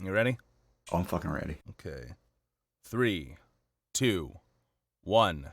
You ready? Oh, I'm fucking ready. Okay. 3, 2, 1.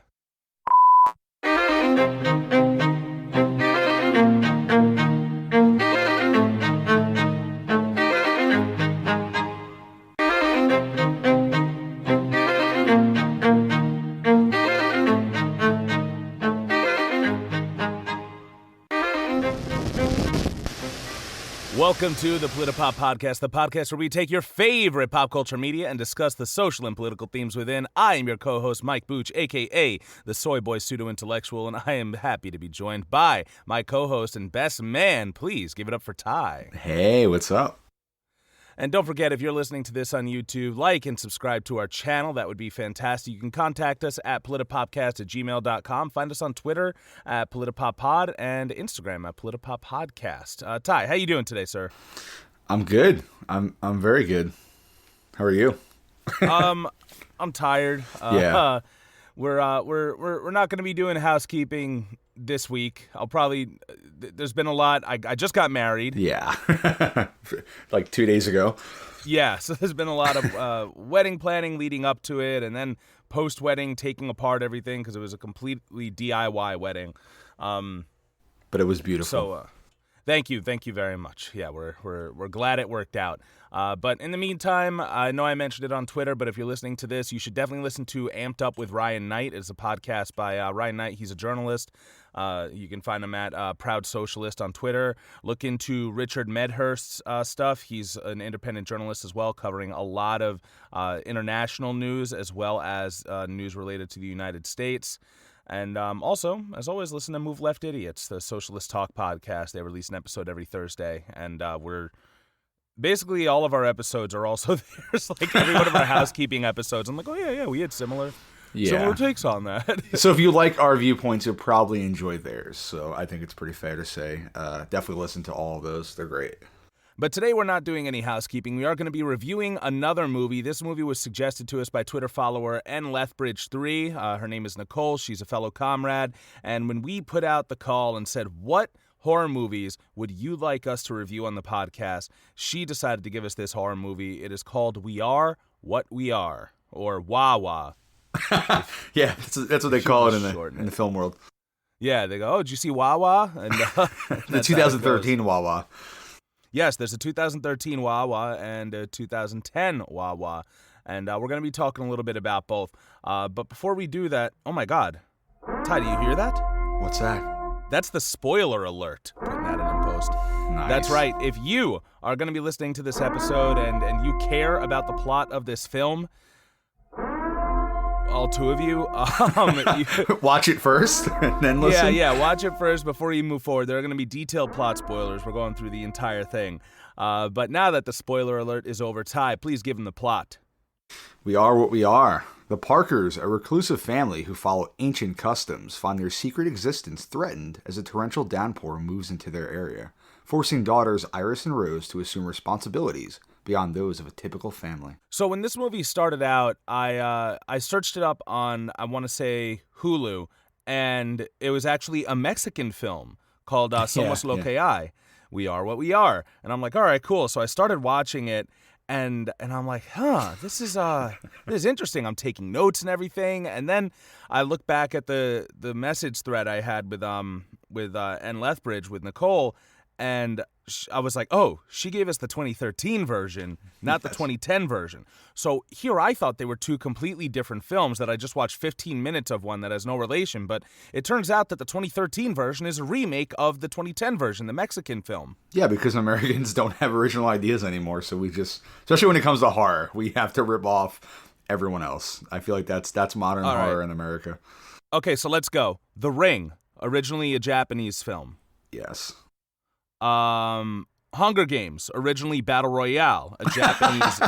Welcome to the Politipop Podcast, the podcast where we take your favorite pop culture media and discuss the social and political themes within. I am your co-host, Mike Booch, a.k.a. the Soy Boy Pseudo-Intellectual, and I am happy to be joined by my co-host and best man. Please give it up for Ty. Hey, what's up? And don't forget, if you're listening to this on YouTube, like and subscribe to our channel. That would be fantastic. You can contact us at politipopcast@gmail.com. Find us on Twitter at politipoppod and Instagram at politipoppodcast. Ty, how you doing today, sir? I'm good. I'm very good. How are you? I'm tired. Yeah. We're not going to be doing housekeeping this week. There's been a lot. I just got married. Yeah. Like 2 days ago. Yeah, so there's been a lot of wedding planning leading up to it, and then post-wedding taking apart everything because it was a completely DIY wedding. But it was beautiful. So, thank you very much. Yeah, we're glad it worked out. But in the meantime, I know I mentioned it on Twitter, but if you're listening to this, you should definitely listen to Amped Up with Ryan Knight. It's a podcast by Ryan Knight. He's a journalist. You can find him at Proud Socialist on Twitter. Look into Richard Medhurst's stuff. He's an independent journalist as well, covering a lot of international news as well as news related to the United States. And also, as always, listen to Move Left Idiots, the Socialist Talk podcast. They release an episode every Thursday, and we're basically all of our episodes are also there's like every one of our housekeeping episodes. I'm like, oh yeah, we had similar takes on that. So if you like our viewpoints, you'll probably enjoy theirs. So I think it's pretty fair to say, definitely listen to all of those. They're great. But today we're not doing any housekeeping. We are going to be reviewing another movie. This movie was suggested to us by Twitter follower NLethbridge3. Her name is Nicole. She's a fellow comrade. And when we put out the call and said, what horror movies would you like us to review on the podcast, she decided to give us this horror movie. It is called We Are What We Are, or Wawa. Yeah, that's what they call it in the film world. Yeah, they go, oh, did you see Wawa? And the 2013 Wawa. Yes, there's a 2013 Wawa and a 2010 Wawa, and we're going to be talking a little bit about both. But before we do that, oh my God, Ty, do you hear that? What's that? That's the spoiler alert. Putting that in post. Nice. That's right. If you are going to be listening to this episode and you care about the plot of this film, all two of you, watch it first and then listen. Yeah, watch it first before you move forward. There are going to be detailed plot spoilers. We're going through the entire thing. But now that the spoiler alert is over, Ty, please give them the plot. We are what we are. The Parkers, a reclusive family who follow ancient customs, find their secret existence threatened as a torrential downpour moves into their area, forcing daughters Iris and Rose to assume responsibilities beyond those of a typical family. So when this movie started out, I searched it up on, I want to say, Hulu, and it was actually a Mexican film called Somos Lo Que Hay. We Are What We Are. And I'm like, all right, cool. So I started watching it, and I'm like, this is interesting. I'm taking notes and everything. And then I look back at the message thread I had with N. Lethbridge with Nicole, and I was like, oh, she gave us the 2013 version, not the 2010 version. So here I thought they were two completely different films that I just watched 15 minutes of one that has no relation. But it turns out that the 2013 version is a remake of the 2010 version, the Mexican film. Yeah, because Americans don't have original ideas anymore. So we just, especially when it comes to horror, we have to rip off everyone else. I feel like that's modern horror in America. Okay, so let's go. The Ring, originally a Japanese film. Yes. Hunger Games, originally Battle Royale, a Japanese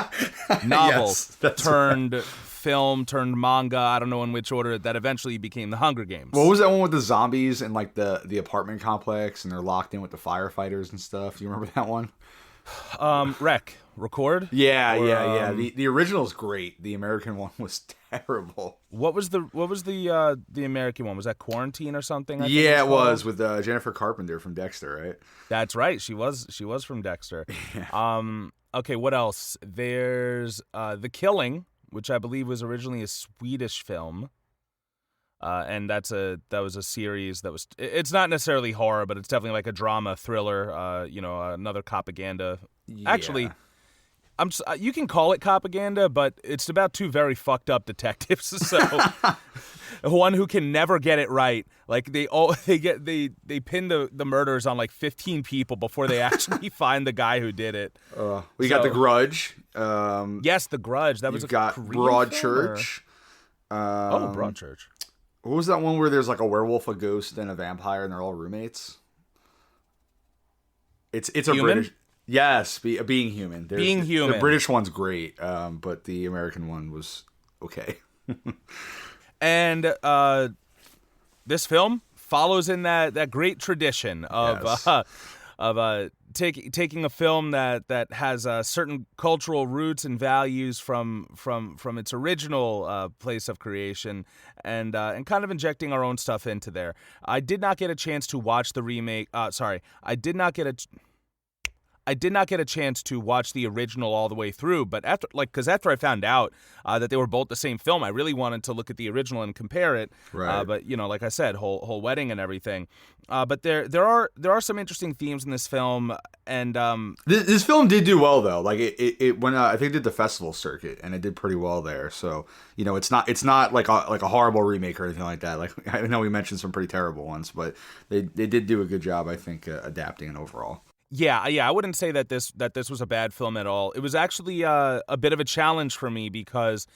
novel turned film, turned manga, I don't know in which order, that eventually became the Hunger Games. What was that one with the zombies and like the apartment complex and they're locked in with the firefighters and stuff? Do you remember that one? Record? Yeah. The original's great. The American one was terrible. What was the American one? Was that Quarantine or something? It was with Jennifer Carpenter from Dexter, right? That's right. She was from Dexter. Yeah. Okay, what else? There's The Killing, which I believe was originally a Swedish film. And that was a series that was. It's not necessarily horror, but it's definitely like a drama thriller. Another propaganda. Yeah. Actually, you can call it propaganda, but it's about two very fucked up detectives. So one who can never get it right. Like they pin the murders on like 15 people before they actually find the guy who did it. We got The Grudge. Yes, The Grudge. That was you've got Broadchurch. Broadchurch. What was that one where there's like a werewolf, a ghost, and a vampire, and they're all roommates? It's a Human? British. Yes, Being Human. Being Human. The British one's great, but the American one was okay. And this film follows in that great tradition of taking a film that has certain cultural roots and values from its original place of creation, and kind of injecting our own stuff into there. I did not get a chance to watch the remake. I did not get a chance to watch the original all the way through, but after I found out that they were both the same film, I really wanted to look at the original and compare it. Right. But like I said, whole wedding and everything. But there are some interesting themes in this film, and this film did do well though. Like it went. I think it did the festival circuit, and it did pretty well there. So it's not like a horrible remake or anything like that. Like I know we mentioned some pretty terrible ones, but they did do a good job, I think, adapting it overall. Yeah, I wouldn't say that this was a bad film at all. It was actually a bit of a challenge for me because,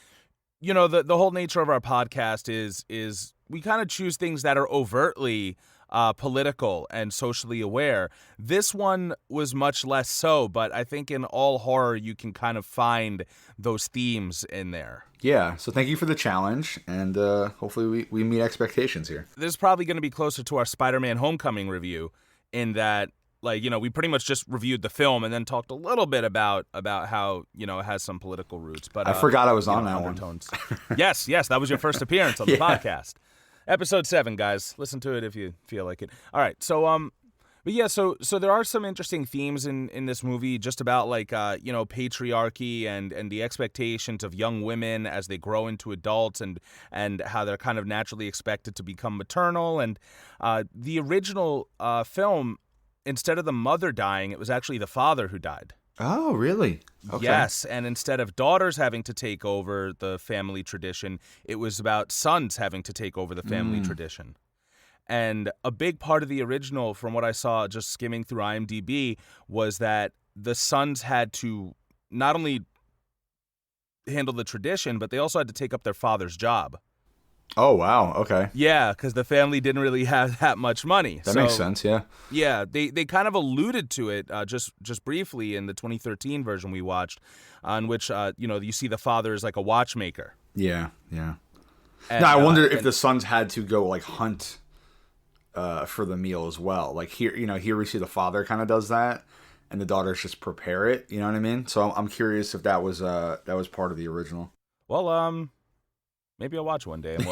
the whole nature of our podcast is we kind of choose things that are overtly political and socially aware. This one was much less so, but I think in all horror you can kind of find those themes in there. Yeah, so thank you for the challenge, and hopefully we meet expectations here. This is probably going to be closer to our Spider-Man Homecoming review in that, we pretty much just reviewed the film and then talked a little bit about how, it has some political roots. But I forgot I was on that undertones. one. Yes, that was your first appearance on the podcast. Episode 7, guys. Listen to it if you feel like it. All right, so so there are some interesting themes in this movie just about patriarchy and the expectations of young women as they grow into adults and how they're kind of naturally expected to become maternal. And the original film, instead of the mother dying, it was actually the father who died. Oh, really? Okay. Yes, and instead of daughters having to take over the family tradition, it was about sons having to take over the family tradition. And a big part of the original, from what I saw just skimming through IMDb, was that the sons had to not only handle the tradition, but they also had to take up their father's job. Oh, wow. Okay. Yeah, because the family didn't really have that much money. That makes sense, yeah. Yeah, they kind of alluded to it just briefly in the 2013 version we watched, on which, you see the father is like a watchmaker. Yeah. And, now, I wonder if the sons had to go, hunt for the meal as well. Like, here we see the father kind of does that, and the daughters just prepare it, you know what I mean? So I'm curious if that was part of the original. Well, maybe I'll watch one day, and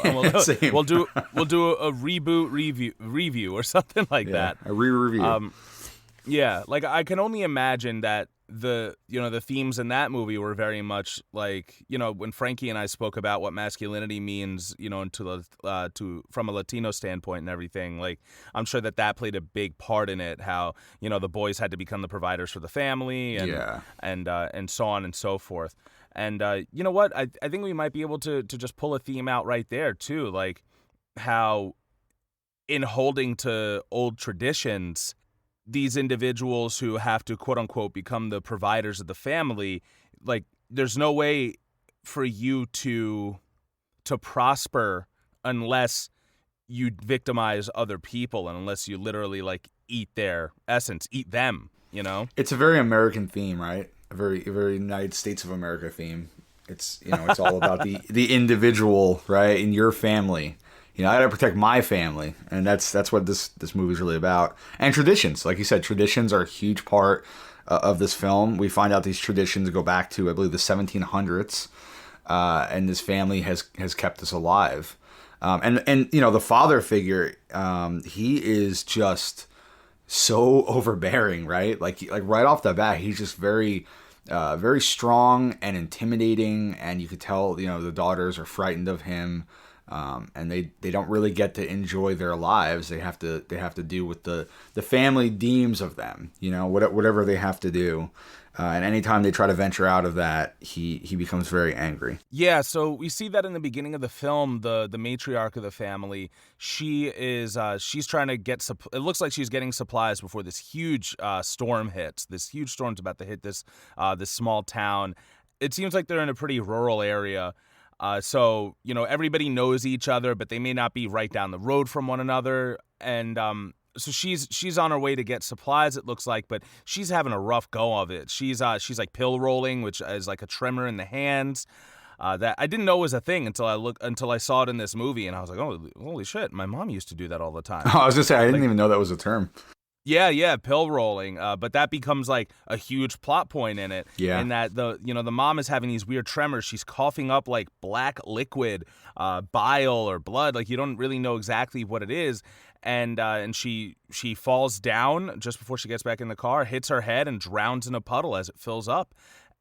we'll do a reboot review or something like that. A re-review. Yeah, I can only imagine that the themes in that movie were very much when Frankie and I spoke about what masculinity means, from a Latino standpoint and everything. I'm sure that played a big part in it. How the boys had to become the providers for the family, and so on and so forth. And you know what? I think we might be able to just pull a theme out right there, too. How in holding to old traditions, these individuals who have to, quote unquote, become the providers of the family, there's no way for you to prosper unless you victimize other people and unless you literally eat their essence, eat them, It's a very American theme, right? A very United States of America theme. It's it's all about the individual, right, in your family. I gotta protect my family, and that's what this movie is really about. And traditions, like you said, traditions are a huge part of this film. We find out these traditions go back to, I believe, the 1700s, and this family has kept this alive. And the father figure, he is just so overbearing, right? Like right off the bat, he's just very very strong and intimidating, and you could tell, the daughters are frightened of him, and they don't really get to enjoy their lives. They have to do what the family deems of them, whatever they have to do. And anytime they try to venture out of that, he becomes very angry. Yeah, so we see that in the beginning of the film, the matriarch of the family, she's trying to get, it looks like she's getting supplies before this huge storm hits. This huge storm's about to hit this small town. It seems like they're in a pretty rural area. So, everybody knows each other, but they may not be right down the road from one another. And so she's on her way to get supplies, it looks like, but she's having a rough go of it. She's like pill rolling, which is like a tremor in the hands. That I didn't know was a thing until I saw it in this movie, and I was like, oh, holy shit, my mom used to do that all the time. I was gonna say, I didn't even know that was a term. Yeah, pill rolling. But that becomes like a huge plot point in it. Yeah. And that the mom is having these weird tremors. She's coughing up like black liquid, bile or blood. Like you don't really know exactly what it is. And she falls down just before she gets back in the car, hits her head and drowns in a puddle as it fills up.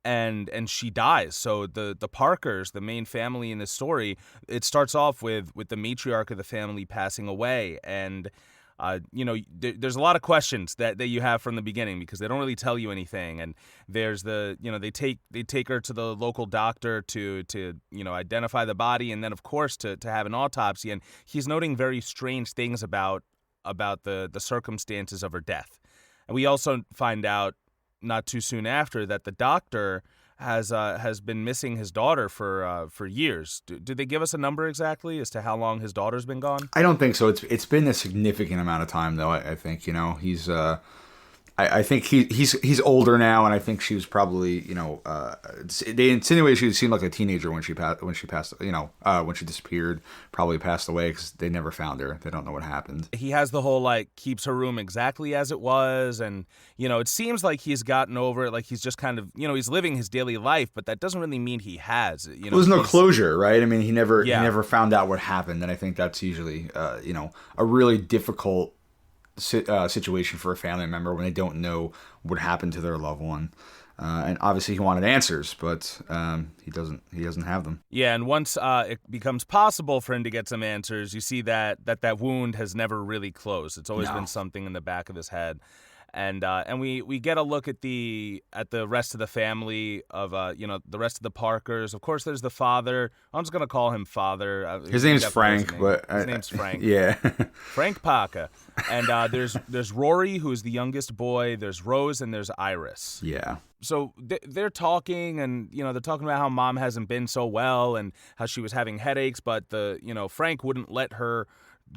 And she dies. So the Parkers, the main family in this story, it starts off with the matriarch of the family passing away. And there's a lot of questions that you have from the beginning because they don't really tell you anything. And there's they take her to the local doctor to identify the body, and then of course to have an autopsy. And he's noting very strange things about the circumstances of her death. And we also find out not too soon after that the doctor has been missing his daughter for years. Did they give us a number exactly as to how long his daughter's been gone? I don't think so. It's been a significant amount of time, though. I think he's. I think he's older now, and I think she was probably they insinuated she seemed like a teenager when she passed when she disappeared, probably passed away because they never found her. They don't know what happened. He has the whole like keeps her room exactly as it was, and it seems like he's gotten over it, like he's just kind of he's living his daily life, but that doesn't really mean he has. There's no closure, right? I mean, he never found out what happened, and I think that's usually a really difficult situation for a family member when they don't know what happened to their loved one. And obviously he wanted answers, but he doesn't have them. Yeah, and once it becomes possible for him to get some answers, you see that wound has never really closed. It's always been something in the back of his head. And we get a look at the rest of the family of the rest of the Parkers. Of course, there's the father. I'm just gonna call him Father. His name's Frank, but his name's Frank. Yeah, Frank Parker. And there's Rory, who's the youngest boy. There's Rose, and there's Iris. Yeah. So they're talking, and they're talking about how mom hasn't been so well and how she was having headaches, but Frank wouldn't let her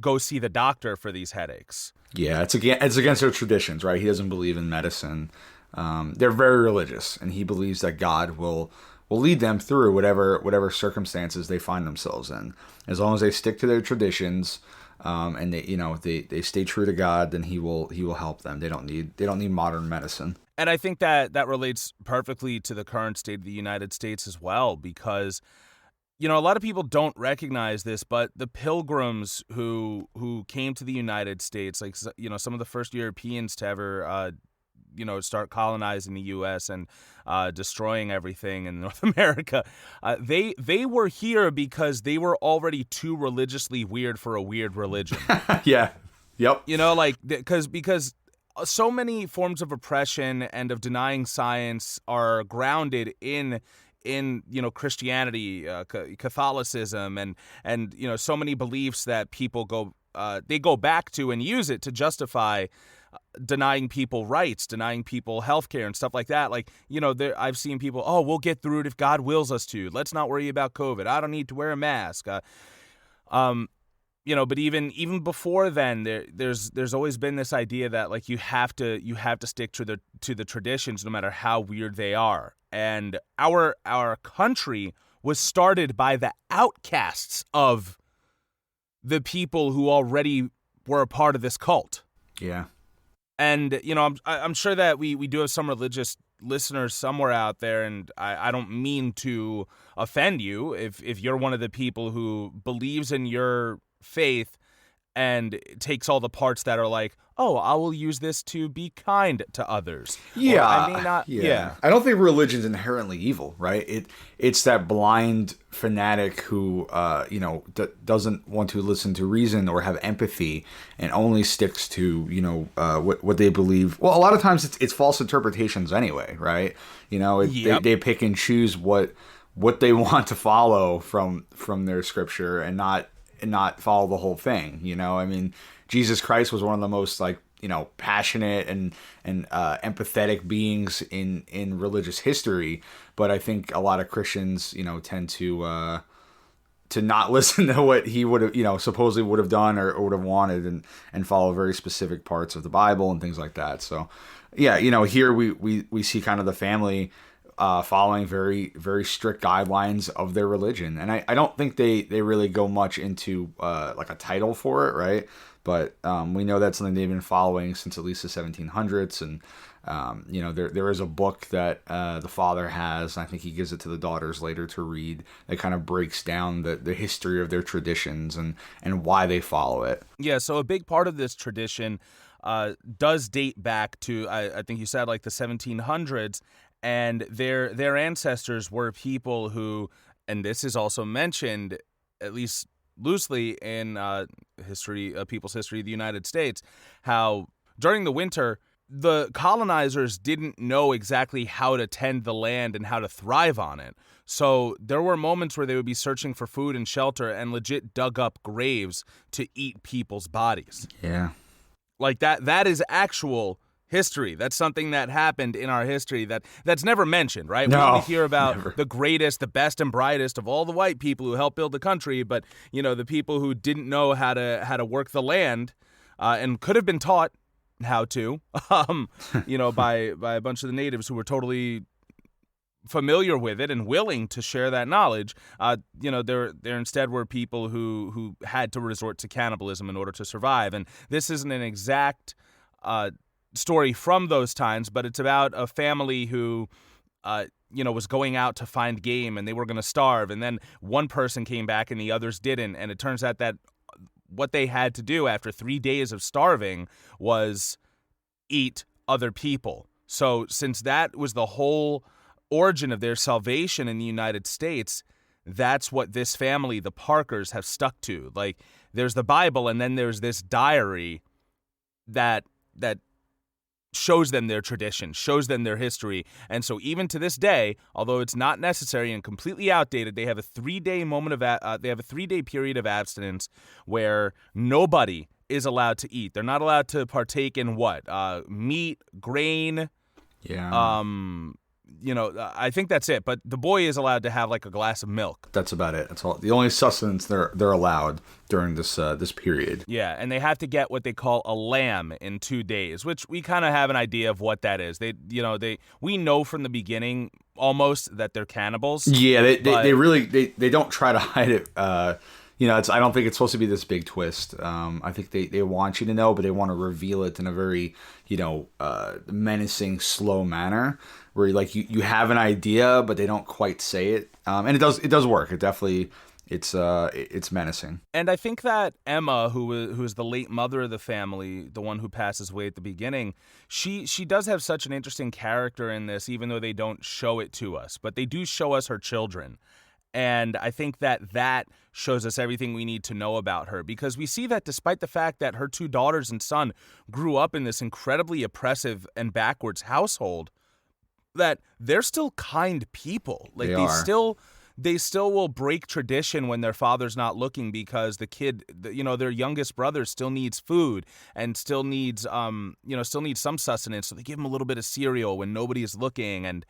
go see the doctor for these headaches. Yeah, it's against their traditions, right? He doesn't believe in medicine. They're very religious, and he believes that God will lead them through whatever circumstances they find themselves in. As long as they stick to their traditions, and they stay true to God, then he will help them. They don't need modern medicine. And I think that relates perfectly to the current state of the United States as well, because a lot of people don't recognize this, but the Pilgrims who came to the United States, like some of the first Europeans to ever start colonizing the U.S. and destroying everything in North America, they were here because they were already too religiously weird for a weird religion. Yeah. Yep. Because so many forms of oppression and of denying science are grounded in Christianity, Catholicism, and so many beliefs that people go back to and use it to justify denying people rights, denying people healthcare and stuff like that. Like, I've seen people, we'll get through it if God wills us to. Let's not worry about COVID. I don't need to wear a mask. But even before then, there's always been this idea that like you have to stick to the traditions no matter how weird they are. And our country was started by the outcasts of the people who already were a part of this cult. Yeah. And I'm sure that we do have some religious listeners somewhere out there, and I don't mean to offend you if you're one of the people who believes in your faith and takes all the parts that are like, oh, I will use this to be kind to others. Yeah, or I may not. Yeah. I don't think religion's inherently evil, right? It's that blind fanatic who, doesn't want to listen to reason or have empathy, and only sticks to, what they believe. Well, a lot of times it's false interpretations anyway, right? They pick and choose what they want to follow from their scripture, and not follow the whole thing. I mean, Jesus Christ was one of the most passionate and empathetic beings in religious history, but I think a lot of Christians tend to not listen to what he would have supposedly would have done or would have wanted, and follow very specific parts of the Bible and things like that. So yeah, here we see kind of the family following very, very strict guidelines of their religion. And I don't think they really go much into like a title for it, right? But we know that's something they've been following since at least the 1700s. And, there is a book that the father has, and I think he gives it to the daughters later to read, that kind of breaks down the history of their traditions and why they follow it. Yeah, so a big part of this tradition does date back to, I think you said, like the 1700s. And their ancestors were people who, and this is also mentioned, at least loosely, in people's history of the United States, how during the winter, the colonizers didn't know exactly how to tend the land and how to thrive on it. So there were moments where they would be searching for food and shelter and legit dug up graves to eat people's bodies. Yeah. Like that is actual history. That's something that happened in our history that's never mentioned, right? No, we only hear about never. The greatest, the best and brightest of all the white people who helped build the country, but the people who didn't know how to work the land and could have been taught how to, by a bunch of the natives who were totally familiar with it and willing to share that knowledge. There instead were people who had to resort to cannibalism in order to survive. And this isn't an exact story from those times, but it's about a family who was going out to find game, and they were going to starve, and then one person came back and the others didn't, and it turns out that what they had to do after 3 days of starving was eat other people. So since that was the whole origin of their salvation in the United States, that's what this family, the Parkers, have stuck to. Like, there's the Bible, and then there's this diary that shows them their tradition, shows them their history. And so even to this day, although it's not necessary and completely outdated, they have a 3-day period of abstinence where nobody is allowed to eat. They're not allowed to partake in meat, grain. Yeah. I think that's it. But the boy is allowed to have like a glass of milk. That's about it. That's all. The only sustenance they're allowed during this period. Yeah, and they have to get what they call a lamb in 2 days, which we kind of have an idea of what that is. We know from the beginning almost that they're cannibals. Yeah, they really don't try to hide it. I don't think it's supposed to be this big twist. I think they want you to know, but they want to reveal it in a very menacing, slow manner, where you have an idea, but they don't quite say it. And it does work. It definitely it's menacing. And I think that Emma, who is the late mother of the family, the one who passes away at the beginning, she does have such an interesting character in this, even though they don't show it to us, but they do show us her children. And I think that shows us everything we need to know about her, because we see that despite the fact that her 2 daughters and son grew up in this incredibly oppressive and backwards household, that they're still kind people. Like they still will break tradition when their father's not looking, because the kid, their youngest brother still needs food and still needs some sustenance. So they give him a little bit of cereal when nobody is looking. And,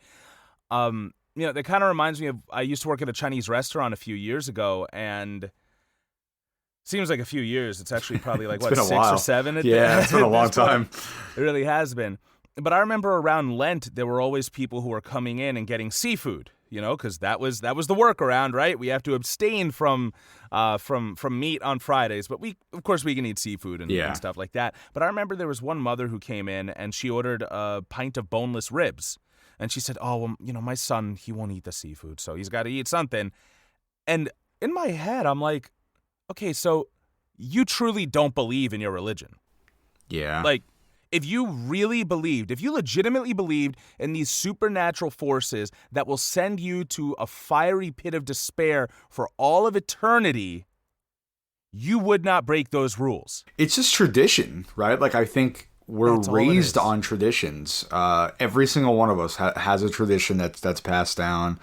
that kind of reminds me of, I used to work at a Chinese restaurant a few years ago, and seems like a few years. It's actually probably like, 6 or 7? Yeah, it's been a long time. It really has been. But I remember around Lent, there were always people who were coming in and getting seafood, because that was the workaround, right? We have to abstain from meat on Fridays, but of course we can eat seafood and stuff like that. But I remember there was one mother who came in and she ordered a pint of boneless ribs. And she said, oh, well, my son, he won't eat the seafood, so he's got to eat something. And in my head, I'm like, okay, so you truly don't believe in your religion. Yeah. Like, if you legitimately believed in these supernatural forces that will send you to a fiery pit of despair for all of eternity, you would not break those rules. It's just tradition, right? Like, I think we're raised on traditions. Every single one of us has a tradition that's passed down,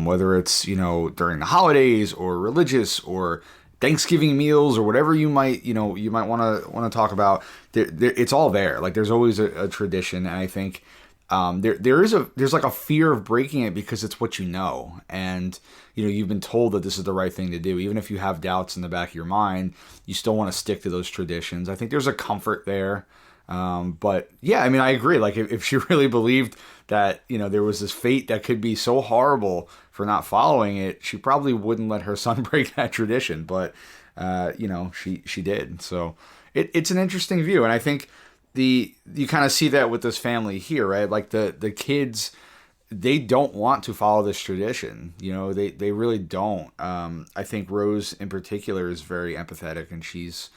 whether it's, during the holidays or religious or Thanksgiving meals or whatever you might want to talk about. It's all there. Like, there's always a tradition, and I think there's like a fear of breaking it because it's what you know, and you've been told that this is the right thing to do. Even if you have doubts in the back of your mind, you still want to stick to those traditions. I think there's a comfort there. But yeah, I mean, I agree. Like, if she really believed that, there was this fate that could be so horrible for not following it, she probably wouldn't let her son break that tradition. But, she did. So it's an interesting view. And I think you kind of see that with this family here, right? Like the kids, they don't want to follow this tradition. They really don't. I think Rose in particular is very empathetic, and she's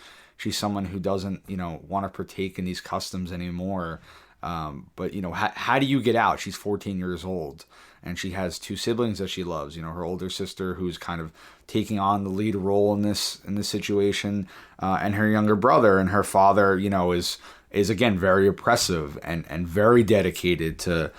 someone who doesn't, want to partake in these customs anymore. But how do you get out? She's 14 years old, and she has 2 siblings that she loves. Her older sister, who's kind of taking on the lead role in this situation, and her younger brother. And her father, is again very oppressive and very dedicated to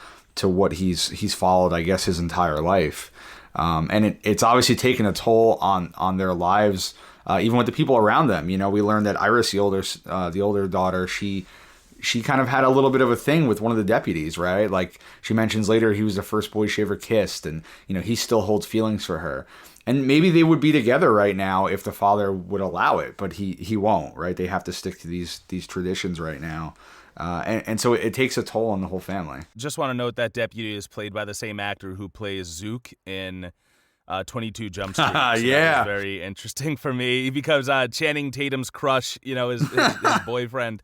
what he's followed, I guess, his entire life. And it's obviously taken a toll on their lives. Even with the people around them. We learned that Iris, the older daughter, she kind of had a little bit of a thing with one of the deputies, right? Like, she mentions later he was the first boy she ever kissed, and he still holds feelings for her. And maybe they would be together right now if the father would allow it, but he won't, right? They have to stick to these traditions right now. And so it takes a toll on the whole family. Just want to note that deputy is played by the same actor who plays Zook in 22 Jump Street. So yeah. That was very interesting for me because Channing Tatum's crush, his boyfriend,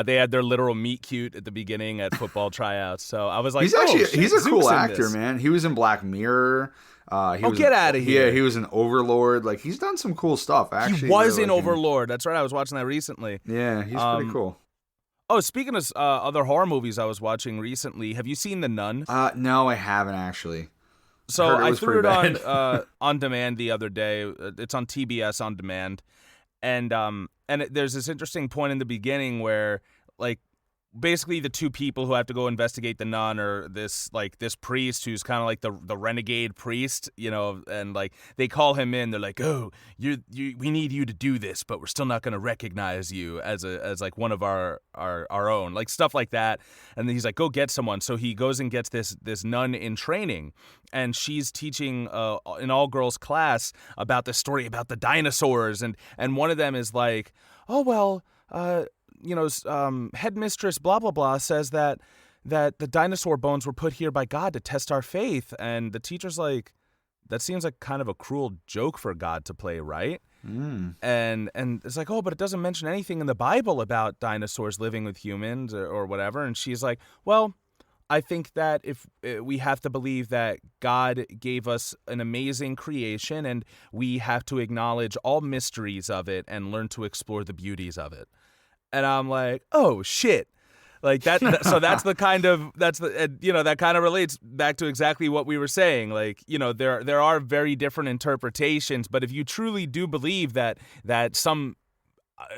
they had their literal meet cute at the beginning at football tryouts. So I was like, he's a Zook's cool actor, man. He was in Black Mirror. Get out of here. Yeah, he was in Overlord. Like, he's done some cool stuff, actually. He was in Overlord. That's right. I was watching that recently. Yeah, he's pretty cool. Oh, speaking of other horror movies I was watching recently, have you seen The Nun? No, I haven't, actually. So I threw it on demand the other day. It's on TBS on demand, and there's this interesting point in the beginning where, like, basically the 2 people who have to go investigate the nun are this priest who's kind of like the renegade priest, and like they call him in. They're like, oh, we need you to do this, but we're still not going to recognize you as like one of our own, like stuff like that. And then he's like, go get someone. So he goes and gets this nun in training, and she's teaching an all girls class about the story about the dinosaurs, and one of them is like, oh well, headmistress blah blah blah says that the dinosaur bones were put here by God to test our faith, and the teacher's like, that seems like kind of a cruel joke for God to play, right? And it's like, oh, but it doesn't mention anything in the Bible about dinosaurs living with humans or whatever. And she's like, well, I think that if we have to believe that God gave us an amazing creation, and we have to acknowledge all mysteries of it and learn to explore the beauties of it. And I'm like, oh shit, like that. So that kind of relates back to exactly what we were saying. Like, there are very different interpretations, but if you truly do believe that some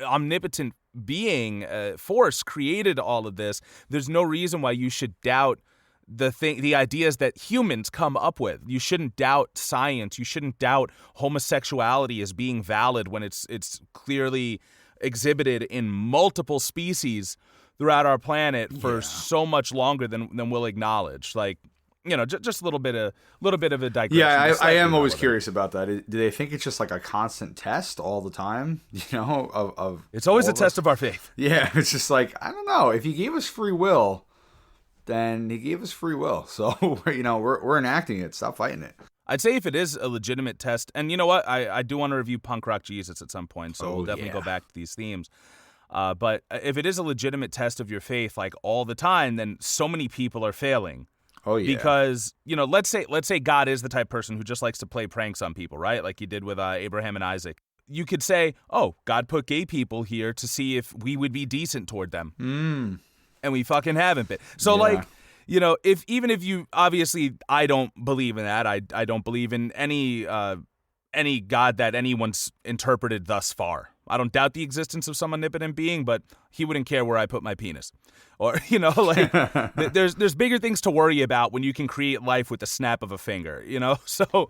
omnipotent being, force created all of this, there's no reason why you should doubt the ideas that humans come up with. You shouldn't doubt science. You shouldn't doubt homosexuality as being valid when it's clearly exhibited in multiple species throughout our planet for so much longer than we'll acknowledge. Like, just a little bit of a digression. Yeah, I am always curious about that. Do they think it's just like a constant test all the time? Of it's always a test of our faith. Yeah, it's just like, I don't know. If he gave us free will, then he gave us free will. So we're enacting it. Stop fighting it. I'd say if it is a legitimate test, and you know what, I do want to review Punk Rock Jesus at some point, so we'll definitely go back to these themes. But if it is a legitimate test of your faith, like all the time, then so many people are failing. Oh yeah. Because let's say God is the type of person who just likes to play pranks on people, right? Like he did with Abraham and Isaac. you could say, oh, God put gay people here to see if we would be decent toward them. And we fucking haven't been. So, like, you know, if you, obviously, I don't believe in that. I don't believe in any God that anyone's interpreted thus far. I don't doubt the existence of some omnipotent being, but he wouldn't care where I put my penis. Or, you know, like, there's bigger things to worry about when you can create life with the snap of a finger, you know? So,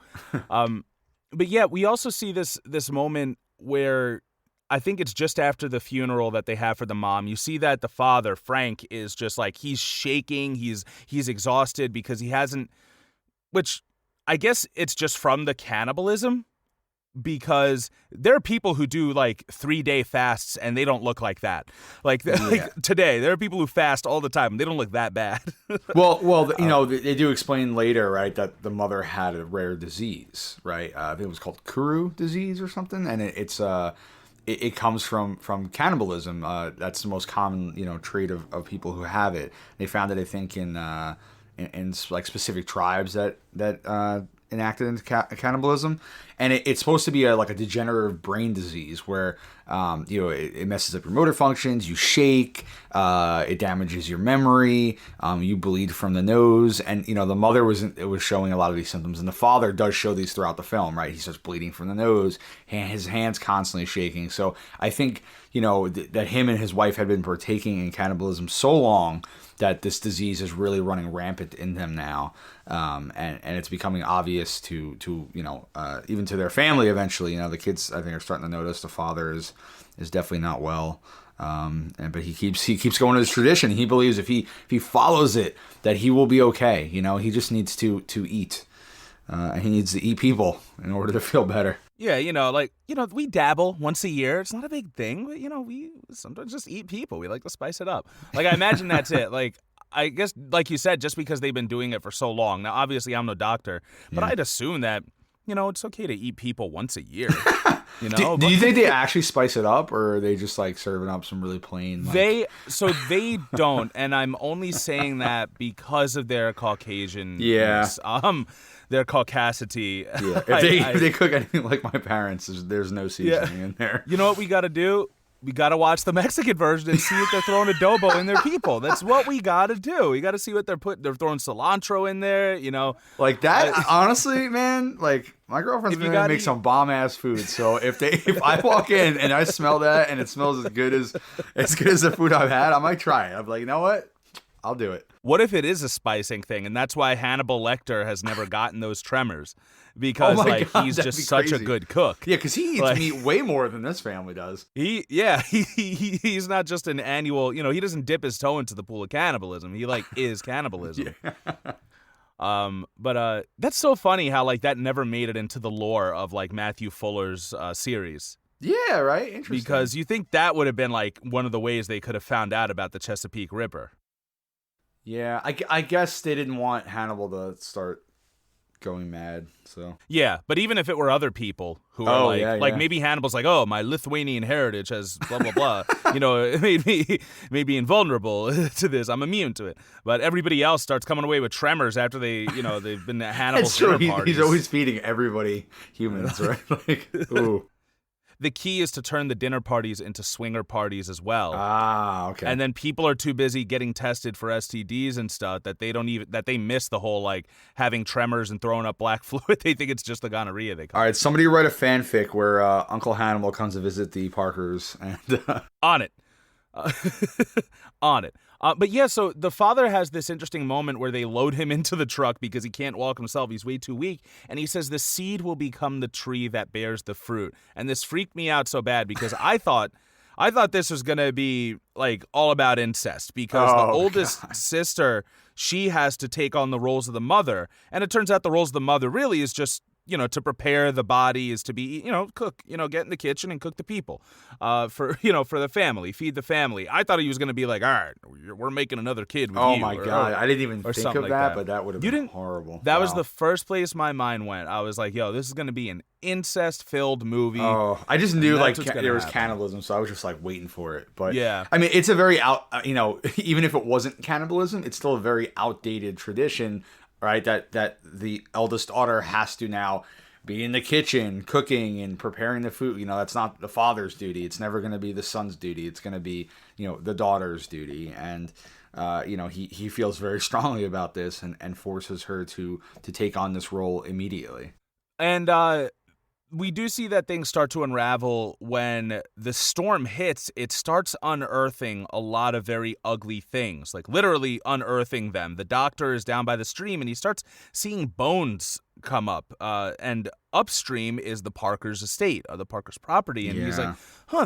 but yeah, we also see this moment where I think it's just after the funeral that they have for the mom. You see that the father, Frank, is just like, he's shaking, he's exhausted because he hasn't, which I guess it's just from the cannibalism, because there are people who do like 3-day fasts and they don't look like that. Like today, there are people who fast all the time and they don't look that bad. Well, you know, they do explain later, right, that the mother had a rare disease, right? I think it was called Kuru disease or something, and it comes from cannibalism. That's the most common, you know, trait of people who have it. They found it, I think, in like specific tribes that enacted into cannibalism, and it's supposed to be like a degenerative brain disease where you know, it messes up your motor functions, you shake, it damages your memory, you bleed from the nose, and you know, the mother was showing a lot of these symptoms, and the father does show these throughout the film, right? He starts bleeding from the nose, his hands constantly shaking. So I think, you know, that him and his wife had been partaking in cannibalism so long that this disease is really running rampant in them now, and it's becoming obvious to you know, even to their family eventually. You know, the kids, I think, are starting to notice the father is definitely not well, but he keeps going to his tradition. He believes if he follows it, that he will be okay. You know, he just needs to eat, and he needs to eat people in order to feel better. Yeah, you know, like, you know, we dabble once a year. It's not a big thing, but, you know, we sometimes just eat people. We like to spice it up. Like, I imagine that's it. Like, I guess, like you said, just because they've been doing it for so long. Now, obviously, I'm no doctor, but I'd assume that, you know, it's okay to eat people once a year. You know, do you think they actually spice it up, or are they just like serving up some really plain? Like... They don't, and I'm only saying that because of their Caucasian. Yeah. Their caucasity. Yeah. If they cook anything like my parents, there's no seasoning in there. You know what we got to do? We got to watch the Mexican version and see if they're throwing adobo in their people. That's what we got to do. We got to see what they're putting. They're throwing cilantro in there, you know. Like that, honestly, man, like my girlfriend's going to make some bomb-ass food. So if I walk in and I smell that and it smells as good as the food I've had, I might try it. I'm like, you know what? I'll do it. What if it is a spicing thing, and that's wwhy Hannibal Lecter has never gotten those tremors? Because God, he's just such a good cook. Yeah, because he eats meat way more than this family does. He's not just an annual, you know, he doesn't dip his toe into the pool of cannibalism. He is cannibalism. But that's so funny how like that never made it into the lore of like Matthew Fuller's series. Yeah, right. Interesting. Because you think that would have been like one of the ways they could have found out about the Chesapeake Ripper. Yeah, I guess they didn't want Hannibal to start going mad, so. Yeah, but even if it were other people who are like maybe Hannibal's like, oh, my Lithuanian heritage has blah, blah, blah. You know, it made me invulnerable to this. I'm immune to it. But everybody else starts coming away with tremors after they've been at Hannibal's dinner parties. He's always feeding everybody humans, right? Like, ooh. The key is to turn the dinner parties into swinger parties as well. Ah, okay. And then people are too busy getting tested for STDs and stuff that they miss the whole like having tremors and throwing up black fluid. They think it's just the gonorrhea they call. All right, somebody write a fanfic where Uncle Hannibal comes to visit the Parkers and on it. On it. But yeah, so the father has this interesting moment where they load him into the truck because he can't walk himself. He's way too weak. And he says the seed will become the tree that bears the fruit. And this freaked me out so bad because I thought this was going to be like all about incest because the oldest sister, she has to take on the roles of the mother. And it turns out the roles of the mother really is just, you know, to prepare the body, is to be, you know, cook, you know, get in the kitchen and cook the people for the family, feed the family. I thought he was going to be like, all right, we're making another kid with you. Oh, my God. I didn't even think of like that, but that would have been horrible. That was the first place my mind went. I was like, yo, this is going to be an incest-filled movie. Oh, I just knew like there was cannibalism, so I was just like waiting for it. But yeah, I mean, it's a very even if it wasn't cannibalism, it's still a very outdated tradition. Right, that the eldest daughter has to now be in the kitchen cooking and preparing the food. That's not the father's duty. It's never going to be the son's duty. It's going to be, the daughter's duty. And he feels very strongly about this and forces her to take on this role immediately. And we do see that things start to unravel when the storm hits. It starts unearthing a lot of very ugly things, like literally unearthing them. The doctor is down by the stream and he starts seeing bones come up, and upstream is the Parker's estate, or the Parker's property, and he's like,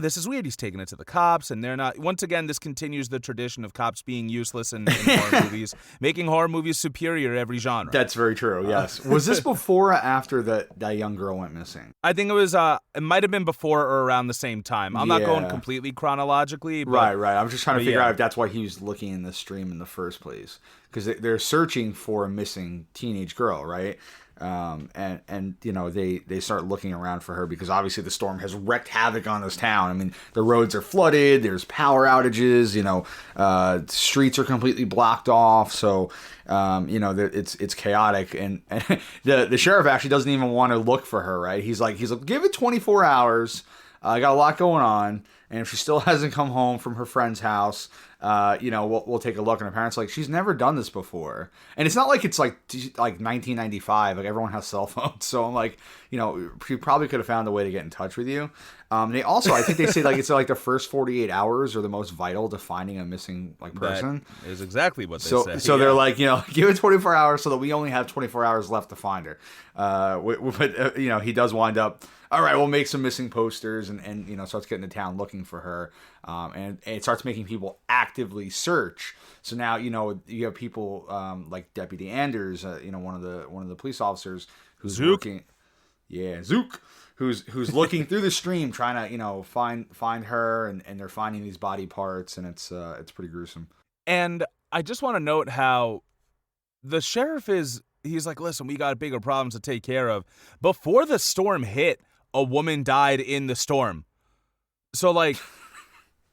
this is weird. He's taking it to the cops, and they're not. Once again, this continues the tradition of cops being useless in horror movies, making horror movies superior every genre. That's very true, yes. Was this before or after that young girl went missing? I think it was, it might have been before or around the same time. I'm not going completely chronologically. But, right. I'm just trying to figure out if that's why he was looking in the stream in the first place. Because they're searching for a missing teenage girl, right? And they start looking around for her because obviously the storm has wreaked havoc on this town. I mean, the roads are flooded. There's power outages. Streets are completely blocked off. So, it's chaotic. And the sheriff actually doesn't even want to look for her. Right? He's like, give it 24 hours. I got a lot going on. And if she still hasn't come home from her friend's house, we'll take a look. And her parents are like, she's never done this before. And it's not like it's like 1995. Like everyone has cell phones. So I'm like, she probably could have found a way to get in touch with you. They also, I think they say like it's like the first 48 hours are the most vital to finding a missing person. That is exactly what they say. So they're like, give it 24 hours so that we only have 24 hours left to find her. But he does wind up. All right, we'll make some missing posters and starts getting to town looking for her. And it starts making people actively search. So now, you have people like Deputy Anders, one of the police officers who's working. Yeah, Zook, who's looking through the stream trying to, find her and they're finding these body parts and it's pretty gruesome. And I just want to note how the sheriff he's like, listen, we got bigger problems to take care of. Before the storm hit, a woman died in the storm. So, like,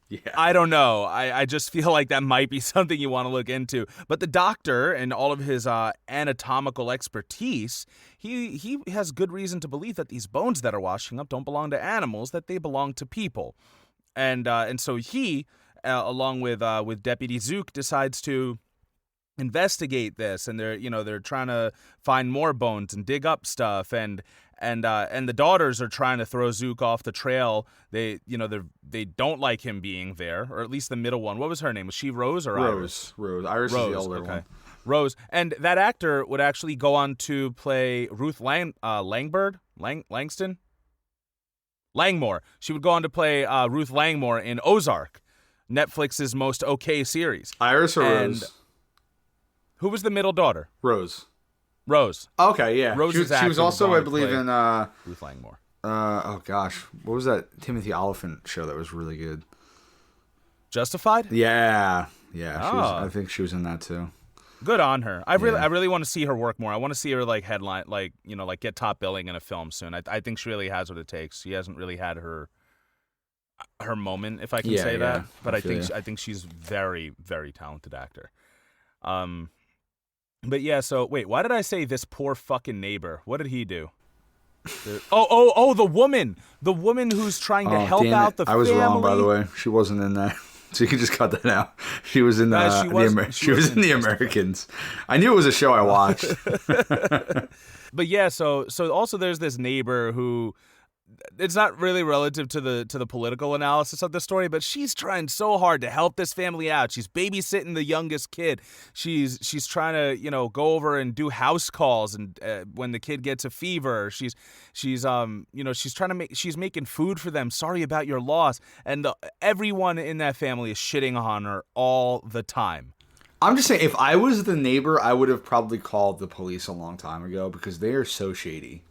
yeah. I don't know. I just feel like that might be something you want to look into. But the doctor and all of his anatomical expertise, he has good reason to believe that these bones that are washing up don't belong to animals, that they belong to people. And so he, along with Deputy Zook, decides to investigate this, and they're trying to find more bones and dig up stuff, and the daughters are trying to throw Zook off the trail. They don't like him being there, or at least the middle one. What was her name? Was she Rose or Iris? Rose. Iris is the older one. Rose. And that actor would actually go on to play Ruth Langston? Langmore. She would go on to play Ruth Langmore in Ozark, Netflix's most okay series. Iris or Rose? Who was the middle daughter? Rose. Okay, yeah. She was also, I believe, in Ruth Langmore. Oh gosh, what was that Timothy Oliphant show that was really good? Justified? Yeah. I think she was in that too. Good on her. I really want to see her work more. I want to see her like headline, like get top billing in a film soon. I think she really has what it takes. She hasn't really had her moment, if I can say that. But I think she's very, very talented actor. But yeah, so wait, why did I say this poor fucking neighbor? What did he do? The woman who's trying to help out the family. I was wrong, by the way. She wasn't in that. So you can just cut that out. She was in she was in the Americans. I knew it was a show I watched. But yeah, so also there's this neighbor who, it's not really relative to the political analysis of the story, but she's trying so hard to help this family out. She's babysitting the youngest kid. She's trying to go over and do house calls, and when the kid gets a fever, she's making food for them. Sorry about your loss, and everyone in that family is shitting on her all the time. I'm just saying, if I was the neighbor, I would have probably called the police a long time ago because they are so shady.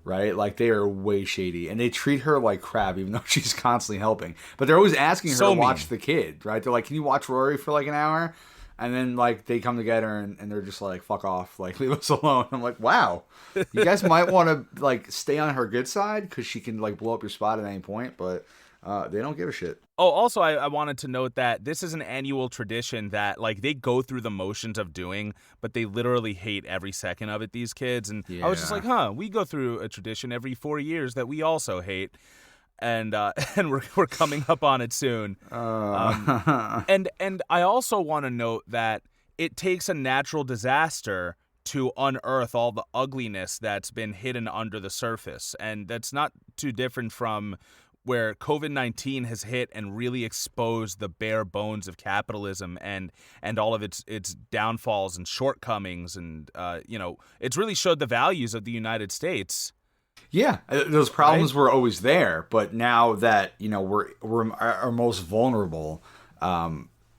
Right? Like, they are way shady. And they treat her like crap, even though she's constantly helping. But they're always asking her to watch the kid, right? They're like, can you watch Rory for like an hour? And then, like, they come together and they're just like, fuck off. Like, leave us alone. I'm like, wow. You guys might want to, like, stay on her good side because she can, like, blow up your spot at any point. But, They don't give a shit. Oh, also, I wanted to note that this is an annual tradition that, like, they go through the motions of doing, but they literally hate every second of it, these kids. And I was just like, we go through a tradition every 4 years that we also hate. And and we're coming up on it soon. And I also want to note that it takes a natural disaster to unearth all the ugliness that's been hidden under the surface. And that's not too different from where COVID-19 has hit and really exposed the bare bones of capitalism and all of its downfalls and shortcomings. And, it's really showed the values of the United States. Yeah, those problems were always there, but now that, we're our most vulnerable,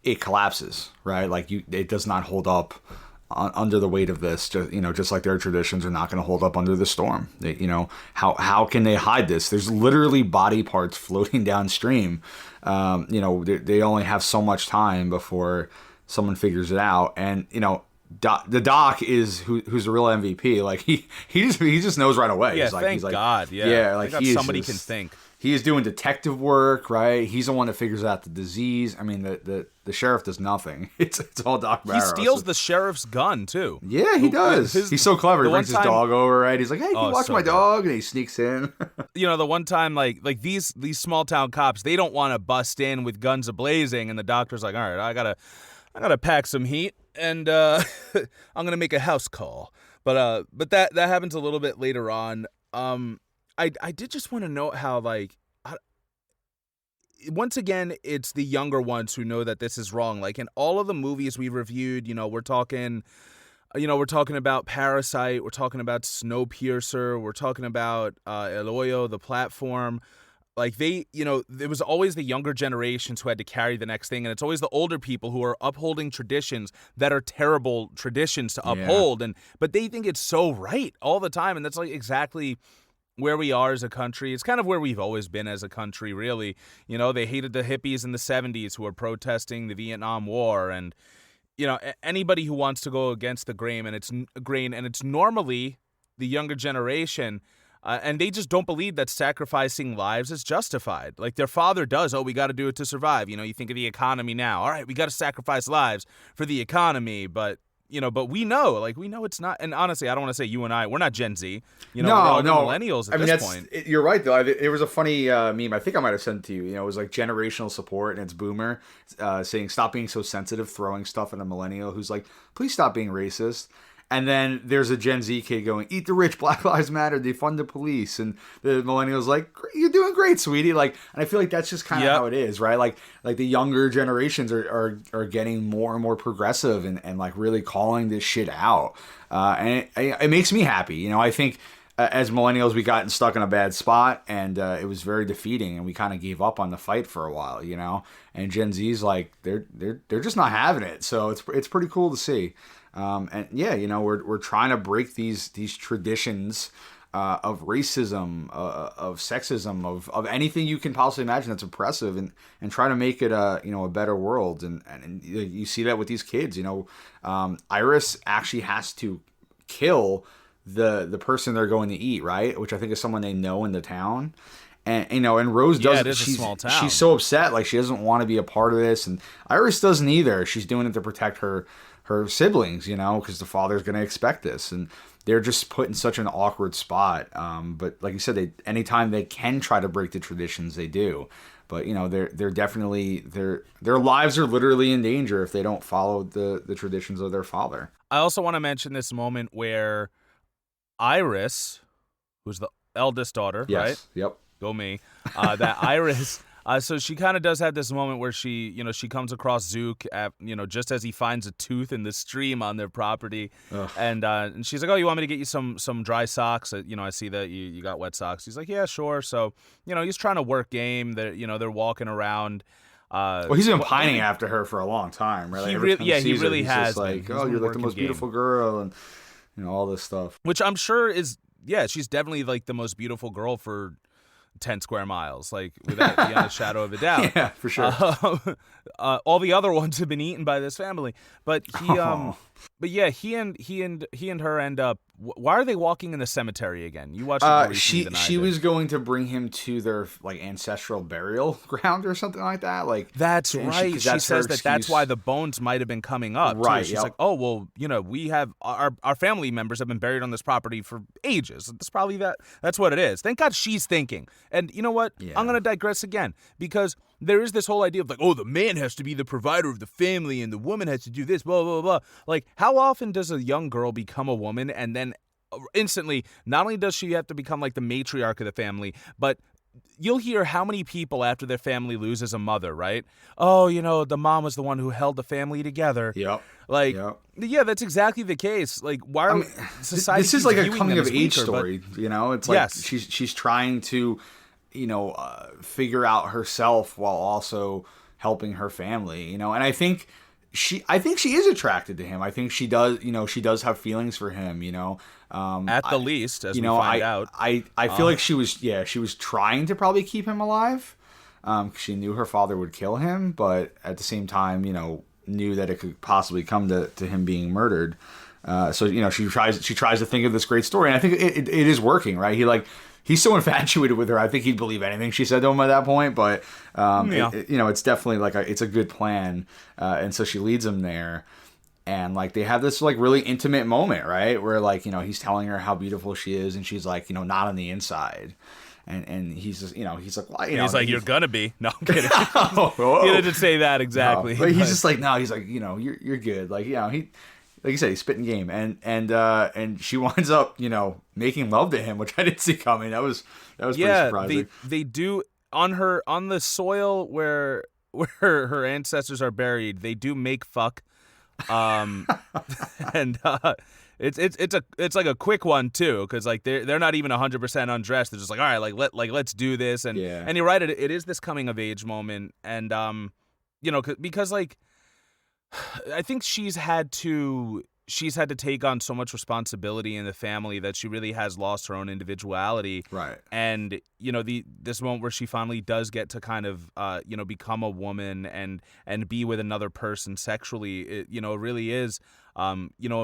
it collapses, right? Like it does not hold up under the weight of this. Just like their traditions are not going to hold up under the storm. How can they hide this? There's literally body parts floating downstream. They only have so much time before someone figures it out, and the doc is who's the real MVP. Like he just knows right away. Yeah, thank God. Yeah, like somebody can think. He is doing detective work, right? He's the one that figures out the disease. I mean, the sheriff does nothing. It's all Doc Barrow. He steals the sheriff's gun too. Yeah, he does. He's so clever. He brings his dog over, right? He's like, "Hey, can you watch my dog?" And he sneaks in. The one time, like these small town cops, they don't want to bust in with guns a-blazing, and the doctor's like, "All right, I gotta pack some heat, and I'm gonna make a house call." But that happens a little bit later on. I did just want to note how, once again, it's the younger ones who know that this is wrong. Like in all of the movies we reviewed, we're talking about Parasite, we're talking about Snowpiercer, we're talking about El Hoyo, The Platform. Like there was always the younger generations who had to carry the next thing, and it's always the older people who are upholding traditions that are terrible traditions to uphold, but they think it's so right all the time, and that's like exactly where we are as a country. It's kind of where we've always been as a country, really. They hated the hippies in the 70s who were protesting the Vietnam War, and anybody who wants to go against the grain, and it's normally the younger generation. And they just don't believe that sacrificing lives is justified. Like their father does. Oh, we got to do it to survive. You think of the economy now. All right, we got to sacrifice lives for the economy. But we know it's not. And honestly, I don't want to say you and I, we're not Gen Z. We're millennials at this point. You're right, though. There was a funny meme. I think I might have sent it to you. It was like generational support, and it's Boomer saying, "Stop being so sensitive," throwing stuff at a millennial who's like, "Please stop being racist." And then there's a Gen Z kid going, "Eat the rich, Black Lives Matter, defund the police." And the millennial's like, "You're doing great, sweetie." And I feel like that's just kind of how it is, right? Like the younger generations are getting more and more progressive and like really calling this shit out. And it makes me happy. I think as millennials, we got stuck in a bad spot, and it was very defeating, and we kind of gave up on the fight for a while, And Gen Z's like, they're just not having it. So it's pretty cool to see. We're trying to break these traditions of racism, of sexism, of anything you can possibly imagine that's oppressive, and try to make it a better world. And you see that with these kids. Iris actually has to kill the person they're going to eat, right? Which I think is someone they know in the town. And Rose doesn't. It is a small town. She's so upset, like she doesn't want to be a part of this, and Iris doesn't either. She's doing it to protect her siblings, because the father's going to expect this, and they're just put in such an awkward spot. But like you said, anytime they can try to break the traditions, they do. But they're definitely their lives are literally in danger if they don't follow the traditions of their father. I also want to mention this moment where Iris, who's the eldest daughter, right? Yep. Go me. That Iris. So she kind of does have this moment where she comes across Zook just as he finds a tooth in the stream on their property. And she's like, "Oh, you want me to get you some dry socks? I see that you got wet socks." He's like, "Yeah, sure." So, he's trying to work game. They're walking around. Well, he's been pining after her for a long time, right? He really has. Just like, "Oh, you're like the most beautiful girl," and all this stuff. Which I'm sure is, she's definitely like the most beautiful girl for 10 square miles, like without beyond a shadow of a doubt. Yeah, for sure. All the other ones have been eaten by this family, but he and her end up why are they walking in the cemetery again? You watched it more recently than I She did. was going to bring him to their like ancestral burial ground or something like that. Like That's right. She says her that's excuse. why the bones might have been coming up. Right, Too. She's yep. like, oh well, we have our family members have been buried on this property for ages. That's probably that's what it is. Thank God she's thinking. And you know what? Yeah. I'm gonna digress again because there is this whole idea of like, oh, the man has to be the provider of the family and the woman has to do this, blah blah blah. Like, how often does a young girl become a woman and then instantly, not only does she have to become like the matriarch of the family, but you'll hear how many people after their family loses a mother, right? Oh, the mom was the one who held the family together. Yep. Like, Yep. Yeah, that's exactly the case. Like, why are society? This is like a viewing coming them of as age weaker, story. It's like Yes. she's trying to, figure out herself while also helping her family. And I think she is attracted to him. I think she does. She does have feelings for him. At the least, as we find out. I feel like she was trying to probably keep him alive. 'Cause she knew her father would kill him, but at the same time, knew that it could possibly come to him being murdered. So she tries to think of this great story, and I think it is working, right? He's so infatuated with her. I think he'd believe anything she said to him at that point. But it's definitely it's a good plan, and so she leads him there. And they have this really intimate moment, right? Where he's telling her how beautiful she is, and she's like, not on the inside. And he's just, he's like, well, he's like, you're gonna be. No, I'm kidding. Whoa. He didn't say that exactly. No, but he's just like, no, he's like, you're good. He, like you said, he's spitting game, and she winds up, making love to him, which I didn't see coming. That was pretty surprising. They do on the soil where her ancestors are buried. They do make fuck. And it's like a quick one too, because they're not even 100% undressed. They're just like, all right, let's do this, and you're right. It is this coming of age moment, and because I think she's had to take on so much responsibility in the family that she really has lost her own individuality. Right. And this moment where she finally does get to kind of become a woman and be with another person sexually, it really is a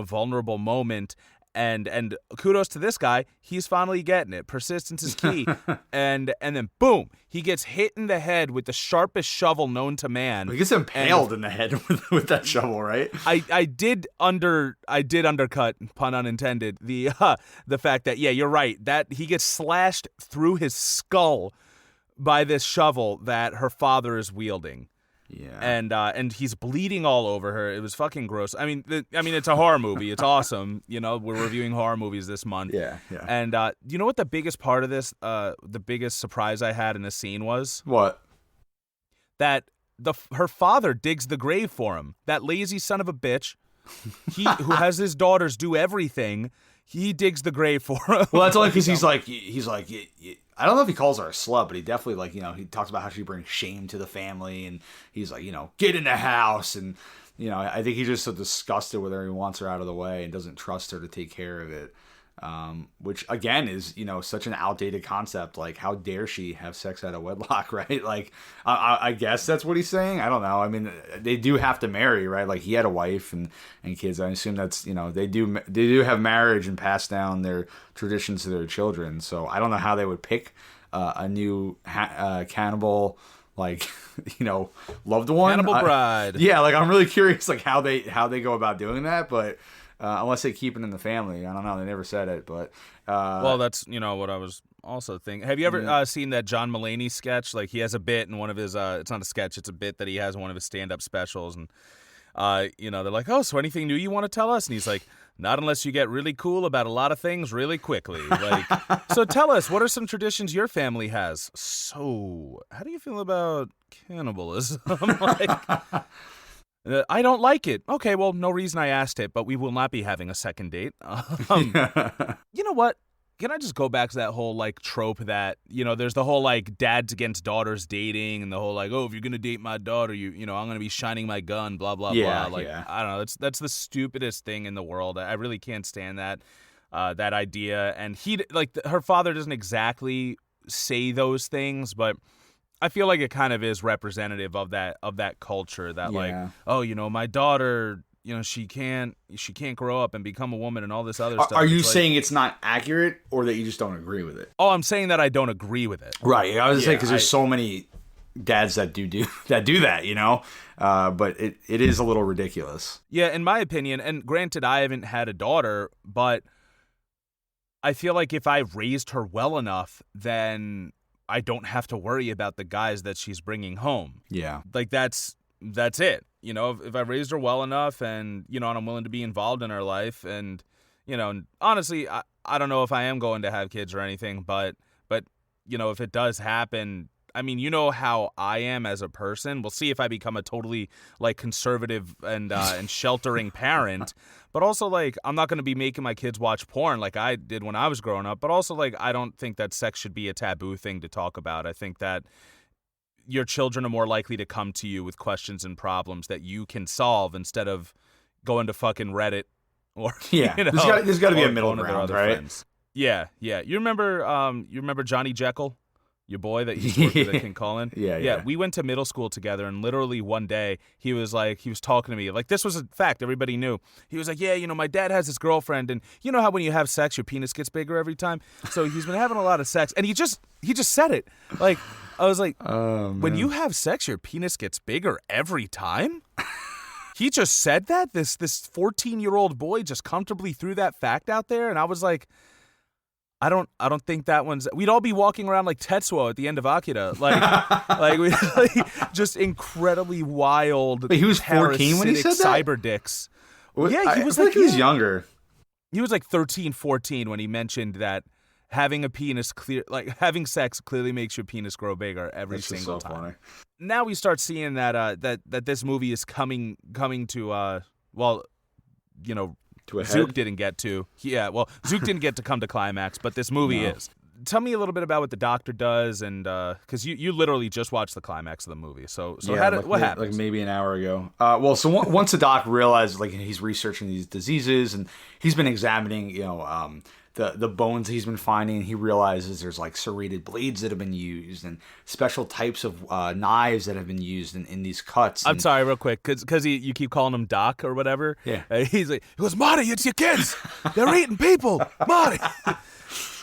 vulnerable moment. And kudos to this guy, he's finally getting it. Persistence is key. and then boom, he gets hit in the head with the sharpest shovel known to man. He gets impaled in the head with that shovel, right? I did undercut, pun unintended, the fact that you're right, that he gets slashed through his skull by this shovel that her father is wielding. Yeah, and he's bleeding all over her. It was fucking gross. I mean, it's a horror movie. It's awesome. We're reviewing horror movies this month. Yeah. And you know what the biggest part of this, the biggest surprise I had in the scene was? What? That her father digs the grave for him. That lazy son of a bitch, who has his daughters do everything. He digs the grave for him. Well, that's only because he's like. I don't know if he calls her a slut, but he definitely he talks about how she brings shame to the family, and he's like, get in the house, and I think he's just so disgusted with her, he wants her out of the way and doesn't trust her to take care of it, which again is such an outdated concept. Like, how dare she have sex out of wedlock, right? I guess that's what he's saying. I don't know. I mean, they do have to marry, right? He had a wife and kids. I assume that's they do have marriage and pass down their traditions to their children. So I don't know how they would pick a new cannibal loved one. Cannibal bride. I'm really curious how they go about doing that, but. Unless they keep it in the family. I don't know. They never said it, but... well, that's, what I was also thinking. Have you ever seen that John Mulaney sketch? He has a bit in one of his... it's not a sketch. It's a bit that he has in one of his stand-up specials. And, they're like, oh, so anything new you want to tell us? And he's like, not unless you get really cool about a lot of things really quickly. So tell us, what are some traditions your family has? So, how do you feel about cannibalism? I don't like it. Okay, well, no reason I asked it, but we will not be having a second date. You know what? Can I just go back to that whole, trope that, there's the whole, dads against daughters dating and the whole, oh, if you're going to date my daughter, I'm going to be shining my gun, blah, blah, blah. I don't know. That's the stupidest thing in the world. I really can't stand that idea. And her father doesn't exactly say those things, but... I feel like it kind of is representative of that culture that my daughter she can't grow up and become a woman and all this other stuff. Are you It's like, saying it's not accurate, or that you just don't agree with it? oh, I'm saying that I don't agree with it. Right. I was gonna say, because there's so many dads that do that, but it is a little ridiculous. Yeah, in my opinion, and granted, I haven't had a daughter, but I feel like if I raised her well enough, then I don't have to worry about the guys that she's bringing home. Yeah. Like, that's it. If I raised her well enough and, and I'm willing to be involved in her life and, and honestly, I don't know if I am going to have kids or anything, but if it does happen, I mean, you know how I am as a person. We'll see if I become a totally, like, conservative and sheltering parent. But also, like, I'm not going to be making my kids watch porn like I did when I was growing up. But also, like, I don't think that sex should be a taboo thing to talk about. I think that your children are more likely to come to you with questions and problems that you can solve instead of going to fucking Reddit or, yeah. There's got to be a middle ground, right? Friends. Yeah. You remember Johnny Jekyll? Your boy that you worked with at King Cullen? Yeah. We went to middle school together, and literally one day he was talking to me. Like, this was a fact. Everybody knew. He was like, yeah, my dad has this girlfriend, and you know how when you have sex, your penis gets bigger every time? So he's been having a lot of sex, and he just said it. Like, I was like, when you have sex, your penis gets bigger every time? He just said that? This 14-year-old boy just comfortably threw that fact out there, and I was like, I don't think that one's. We'd all be walking around like Tetsuo at the end of Akira, just incredibly wild. But he was 14 when he said that? Cyber dicks. Yeah, he was like he's younger. He was like 13, 14 when he mentioned that having a penis having sex clearly makes your penis grow bigger every single time. Funny. Now we start seeing that this movie is coming to to a Zook head? didn't get to. Yeah, well, Zook didn't get to come to climax, but this movie is. Tell me a little bit about what the doctor does, and because you literally just watched the climax of the movie. So what happens? Like maybe an hour ago. Once the doc realizes, like, he's researching these diseases, and he's been examining, the bones he's been finding, he realizes there's like serrated blades that have been used and special types of knives that have been used in these cuts. I'm sorry, real quick, because you keep calling him Doc or whatever. Yeah. He goes, Marty, it's your kids. They're eating people. Marty,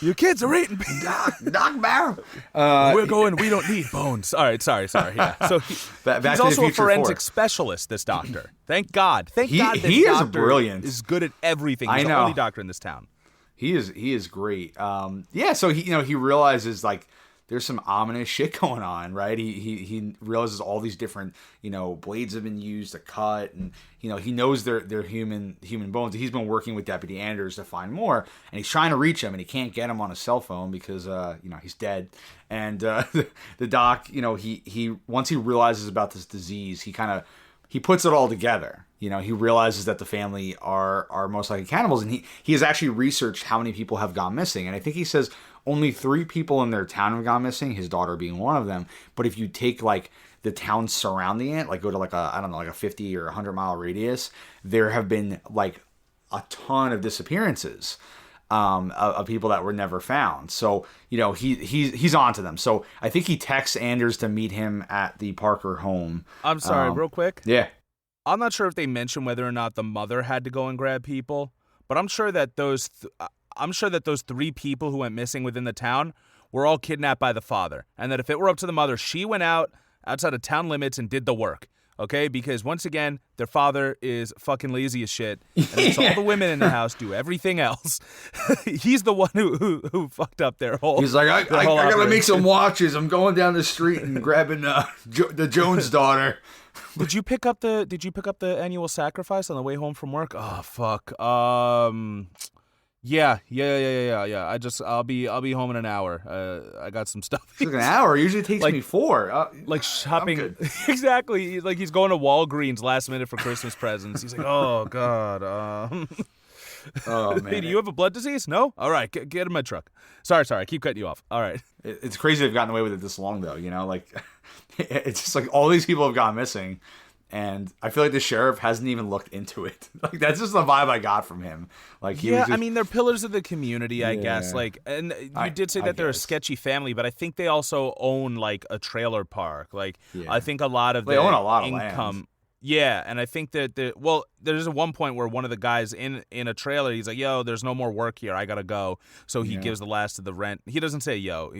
your kids are eating people. Doc Barrow. We don't need bones. All right, sorry. Yeah. So he's also a forensic specialist, this doctor. Thank God. Thank God this he doctor is brilliant. is good at everything. He's I the know. only doctor in this town. He is great. So he realizes, like, there's some ominous shit going on, right? He realizes all these different, blades have been used to cut, and he knows they're human bones. He's been working with Deputy Anders to find more, and he's trying to reach him, and he can't get him on a cell phone because he's dead. And the doc, he once he realizes about this disease, he puts it all together. He realizes that the family are most likely cannibals, and he has actually researched how many people have gone missing. And I think he says only 3 people in their town have gone missing, his daughter being one of them. But if you take, like, the towns surrounding it, like go to like a 50 or 100 mile radius, there have been like a ton of disappearances of people that were never found. So, he's onto them. So I think he texts Anders to meet him at the Parker home. I'm sorry, real quick. Yeah. I'm not sure if they mentioned whether or not the mother had to go and grab people, but I'm sure that those 3 people who went missing within the town were all kidnapped by the father, and that if it were up to the mother, she went outside of town limits and did the work. Okay, because once again, their father is fucking lazy as shit, and it's all the women in the house do everything else. He's the one who fucked up their whole. He's like, I gotta make some watches. I'm going down the street and grabbing the Jones daughter. Did you pick up the annual sacrifice on the way home from work? Oh fuck. Yeah. I'll be home in an hour. I got some stuff. It's like an hour. It usually takes me 4. Like shopping. Exactly. Like he's going to Walgreens last minute for Christmas presents. He's like, oh god. Oh man. Hey, do you have a blood disease? No. All right, get in my truck. Sorry. I keep cutting you off. All right. It's crazy they've gotten away with it this long, though. Like, it's just like all these people have gone missing, and I feel like the sheriff hasn't even looked into it. Like, that's just the vibe I got from him. Like, I mean, they're pillars of the community, I guess. Like, and you did say that they're a sketchy family, but I think they also own like a trailer park. Like, I think a lot of they own a lot of income. land. Yeah, and I think that there's one point where one of the guys in a trailer, he's like, "Yo, there's no more work here. I gotta go." So he gives the last of the rent. He doesn't say "yo,"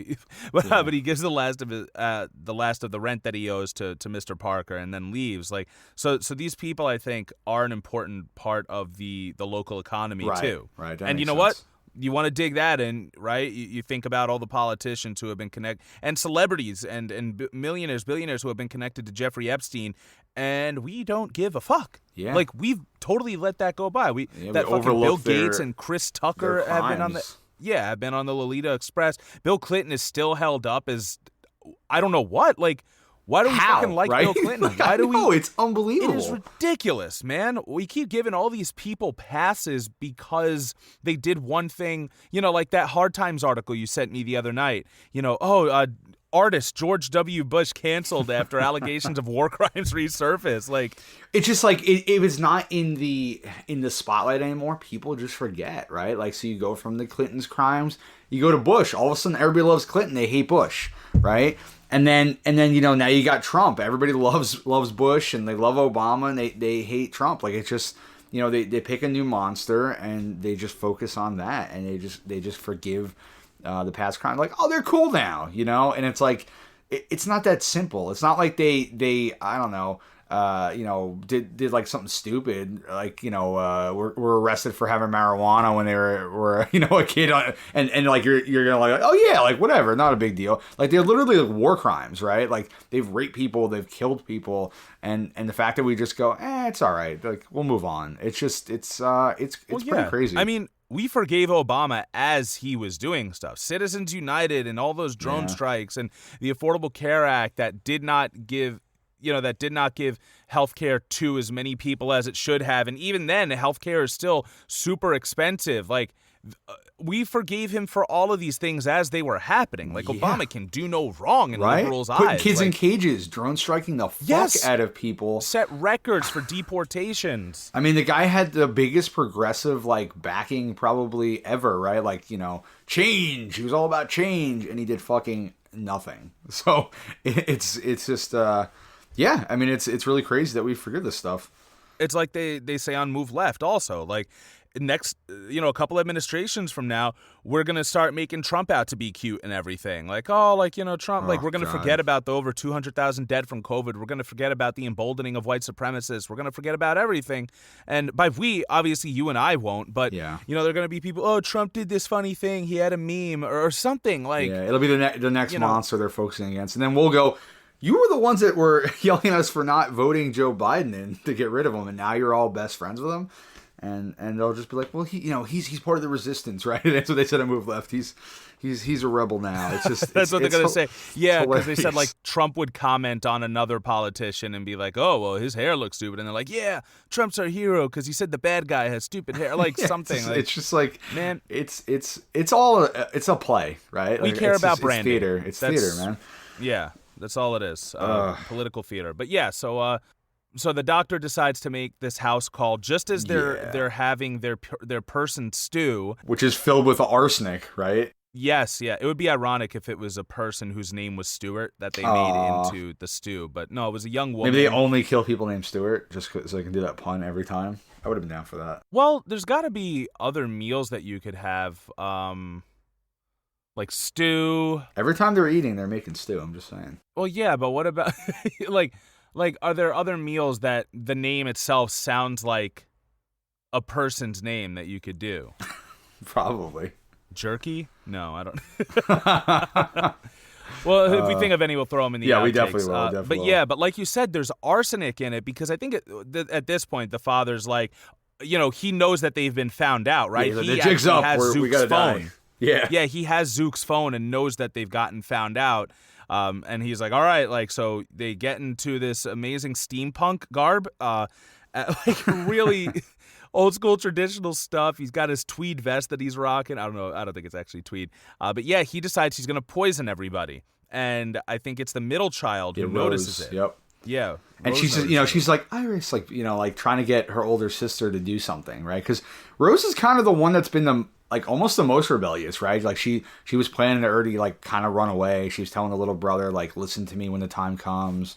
but he gives the last of the rent that he owes to Mr. Parker, and then leaves. Like, so these people, I think, are an important part of the local economy too. Right. And you know what? You want to dig that in, right? You think about all the politicians who have been connected, and celebrities and millionaires, billionaires who have been connected to Jeffrey Epstein, and we don't give a fuck. Yeah. Like, we've totally let that go by. We fucking Bill Gates and Chris Tucker have been on have been on the Lolita Express. Bill Clinton is still held up as I don't know what. Like, why do we fucking like Bill Clinton? Why do we? It's unbelievable. It is ridiculous, man. We keep giving all these people passes because they did one thing, like that Hard Times article you sent me the other night. Artist George W. Bush canceled after allegations of war crimes resurface. Like, it's just like it was not in the spotlight anymore. People just forget, right? Like, so you go from the Clinton's crimes, you go to Bush. All of a sudden, everybody loves Clinton. They hate Bush, right? And then now you got Trump. Everybody loves Bush and they love Obama and they hate Trump. Like, it's just they pick a new monster and they just focus on that and they just forgive the past crime. Like, oh, they're cool now, and it's like it's not that simple. It's not like they I don't know. Did like something stupid, like, were arrested for having marijuana when they were a kid, and like you're gonna like, oh yeah, like whatever, not a big deal. Like, they're literally like war crimes, right? Like, they've raped people, they've killed people, and the fact that we just go, it's all right, like, we'll move on. It's just it's pretty crazy. I mean, we forgave Obama as he was doing stuff. Citizens United and all those drone strikes and the Affordable Care Act that did not give healthcare to as many people as it should have. And even then, healthcare is still super expensive. Like, we forgave him for all of these things as they were happening. Like, Obama can do no wrong in liberals' eyes. Putting kids in cages, drone striking the fuck out of people. Set records for deportations. I mean, the guy had the biggest progressive, like, backing probably ever, right? Like, change. He was all about change, and he did fucking nothing. So it's just... yeah, I mean, it's really crazy that we forget this stuff. It's like they say on Move Left also. Like, next, a couple administrations from now, we're going to start making Trump out to be cute and everything. Like, Trump, like, we're going to forget about the over 200,000 dead from COVID. We're going to forget about the emboldening of white supremacists. We're going to forget about everything. And by we, obviously you and I won't, but, they're going to be people, oh, Trump did this funny thing. He had a meme or something. Like, yeah, it'll be the next monster they're focusing against. And then we'll go... You were the ones that were yelling at us for not voting Joe Biden in to get rid of him, and now you're all best friends with him, and they'll just be like, well, he's part of the resistance, right? That's what they said on Move Left. He's a rebel now. It's just that's what they're gonna say. Yeah, because they said like Trump would comment on another politician and be like, oh, well, his hair looks stupid, and they're like, yeah, Trump's our hero because he said the bad guy has stupid hair, like something. It's just like, man, it's a play, right? We care about branding. It's theater, man. Yeah. That's all it is, political theater. But yeah, so the doctor decides to make this house call just as they're having their person stew, which is filled with arsenic, right? Yes, yeah. It would be ironic if it was a person whose name was Stewart that they made into the stew, but no, it was a young woman. Maybe they only kill people named Stewart just so they can do that pun every time. I would have been down for that. Well, there's got to be other meals that you could have. Like stew. Every time they're eating, they're making stew. I'm just saying. Well, yeah, but what about like are there other meals that the name itself sounds like a person's name that you could do? Probably. Jerky? No, I don't. Well, if we think of any, we'll throw them in the outtakes. We definitely will. But like you said, there's arsenic in it because I think at this point the father's like, he knows that they've been found out, right? Yeah, the jig's up. We gotta die. Yeah, he has Zook's phone and knows that they've gotten found out. And he's like, all right, like, so they get into this amazing steampunk garb, like really old school traditional stuff. He's got his tweed vest that he's rocking. I don't know. I don't think it's actually tweed. But yeah, he decides he's going to poison everybody. And I think it's the middle child who notices it. Yep. Yeah. And she's like, like, trying to get her older sister to do something, right? Because Rose is kind of the one that's been like almost the most rebellious, right? Like she was planning to already like kind of run away. She was telling the little brother like, listen to me when the time comes.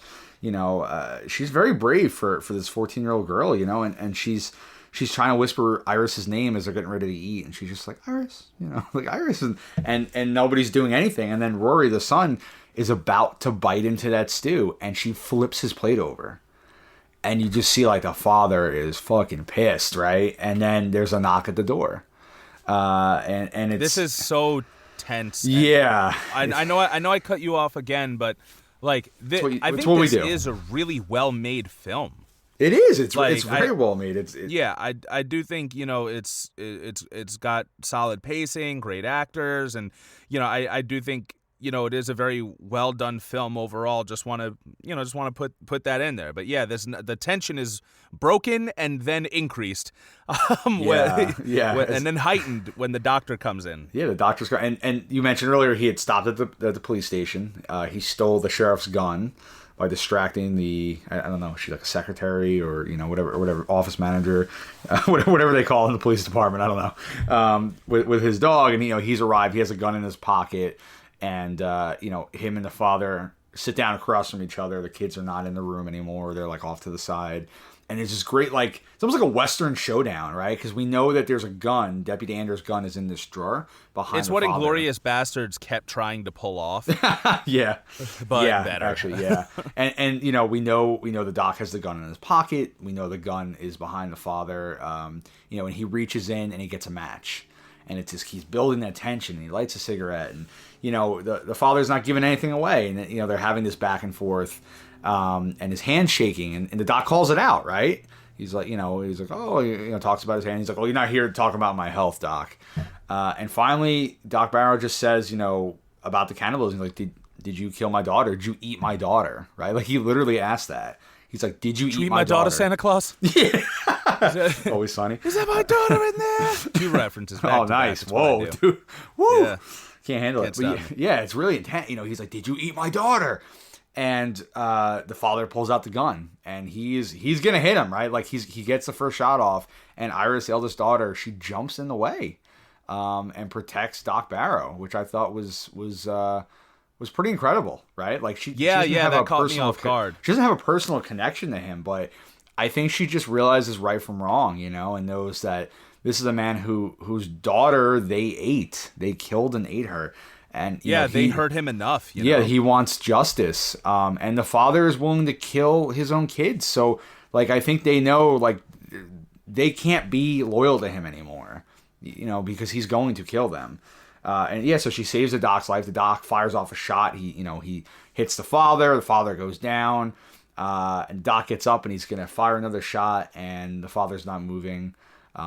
She's very brave for this 14-year-old girl, and she's trying to whisper Iris's name as they're getting ready to eat, and she's just like, Iris, like Iris, and nobody's doing anything. And then Rory, the son, is about to bite into that stew, and she flips his plate over. And you just see like the father is fucking pissed, right? And then there's a knock at the door. And it's, this is so tense. Yeah. I know I cut you off again, but like I think this is a really well-made film. It is. It's very well made. I do think it's got solid pacing, great actors, and I do think it is a very well done film overall. Just want to put that in there. But yeah, the tension is broken and then increased, and then heightened when the doctor comes in. Yeah, the doctor's gun, and you mentioned earlier he had stopped at the police station. He stole the sheriff's gun by distracting I don't know, she's like a secretary or whatever office manager, whatever they call in the police department. I don't know. With his dog, and he's arrived. He has a gun in his pocket. And, him and the father sit down across from each other. The kids are not in the room anymore. They're, like, off to the side. And it's just great, like, it's almost like a Western showdown, right? Because we know that there's a gun. Deputy Anders' gun is in this drawer behind It's the what father. Inglourious Bastards kept trying to pull off. Yeah. But better. Actually, yeah. and we know the doc has the gun in his pocket. We know the gun is behind the father. And he reaches in and he gets a match. And it's just, he's building that tension. And he lights a cigarette, and the father's not giving anything away, and they're having this back and forth, and his hand's shaking, and the doc calls it out, right? He's like, talks about his hand. He's like, "Oh, you're not here to talk about my health, doc." And finally, Doc Barrow just says, about the cannibals. He's like, "Did you kill my daughter? Did you eat my daughter?" Right? Like he literally asked that. He's like, "Did you eat my daughter, Santa Claus?" Yeah. Always funny. Is that my daughter in there? Two references. Oh, nice. Whoa, dude. Woo. Yeah. Can't handle it. But yeah, it's really intense. He's like, "Did you eat my daughter?" And the father pulls out the gun, and he's gonna hit him, right? Like he gets the first shot off, and Iris, the eldest daughter, she jumps in the way, and protects Doc Barrow, which I thought was pretty incredible, right? Like she doesn't have that a caught me personal off guard. She doesn't have a personal connection to him, but I think she just realizes right from wrong, and knows that this is a man whose daughter they ate. They killed and ate her. And they hurt him enough. Yeah, he wants justice. And the father is willing to kill his own kids. So, like, I think they know, like, they can't be loyal to him anymore, because he's going to kill them. So she saves the doc's life. The doc fires off a shot. He hits the father. The father goes down. And Doc gets up and he's going to fire another shot, and the father's not moving,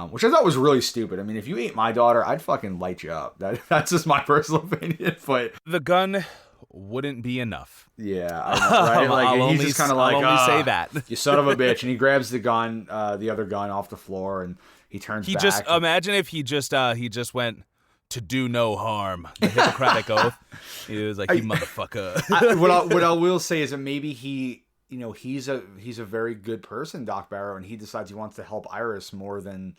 which I thought was really stupid. I mean, if you ate my daughter, I'd fucking light you up. That's just my personal opinion, but the gun wouldn't be enough. Yeah, right? Like, he's just kind of like, I'll only say that. You son of a bitch. And he grabs the gun, the other gun off the floor, and he turns back. Imagine if he just went, "To do no harm," the Hippocratic oath. He was like, "You motherfucker." What I will say is that maybe he's a very good person, Doc Barrow, and he decides he wants to help Iris more than,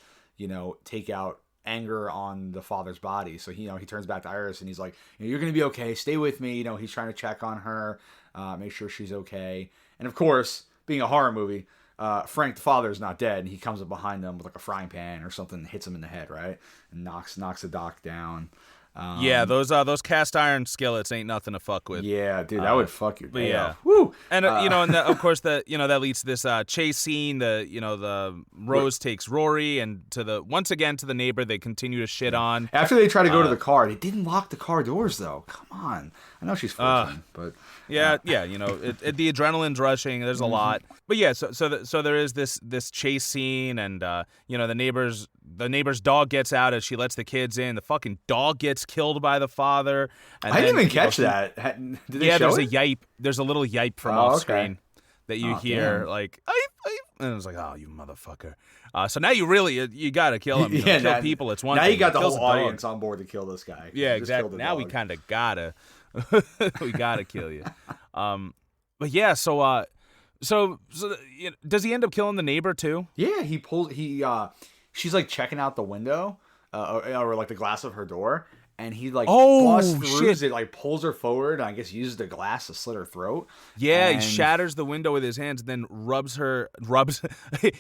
take out anger on the father's body. So he turns back to Iris and he's like, "You're going to be okay. Stay with me." He's trying to check on her, make sure she's okay. And of course, being a horror movie, Frank the father is not dead, and he comes up behind them with like a frying pan or something and hits him in the head, right? And knocks the doc down. Those cast iron skillets ain't nothing to fuck with. Yeah, dude, that would fuck your day off. Woo! And of course that leads to this chase scene. The Rose takes Rory and once again to the neighbor they continue to shit on. After they try to go to the car, they didn't lock the car doors though. Come on, I know she's 14, but the adrenaline's rushing. There's a lot, but yeah. So there is this chase scene, and the neighbor's dog gets out as she lets the kids in. The fucking dog gets killed by the father. And I didn't even catch that. Did they show there's it? a yipe. There's a little yipe from off screen that you hear, like, and it was like, "Oh, you motherfucker." So now you gotta kill him. Kill people. It's one now thing. You got the whole audience on board to kill this guy. Yeah, exactly. Now we kind of gotta, we gotta kill you. But yeah, so does he end up killing the neighbor too? Yeah, he pulls. She's like checking out the window, or like the glass of her door, and he like busts Oh through shit! it, like pulls her forward, and I guess uses the glass to slit her throat. Yeah, he And shatters the window with his hands, and then rubs.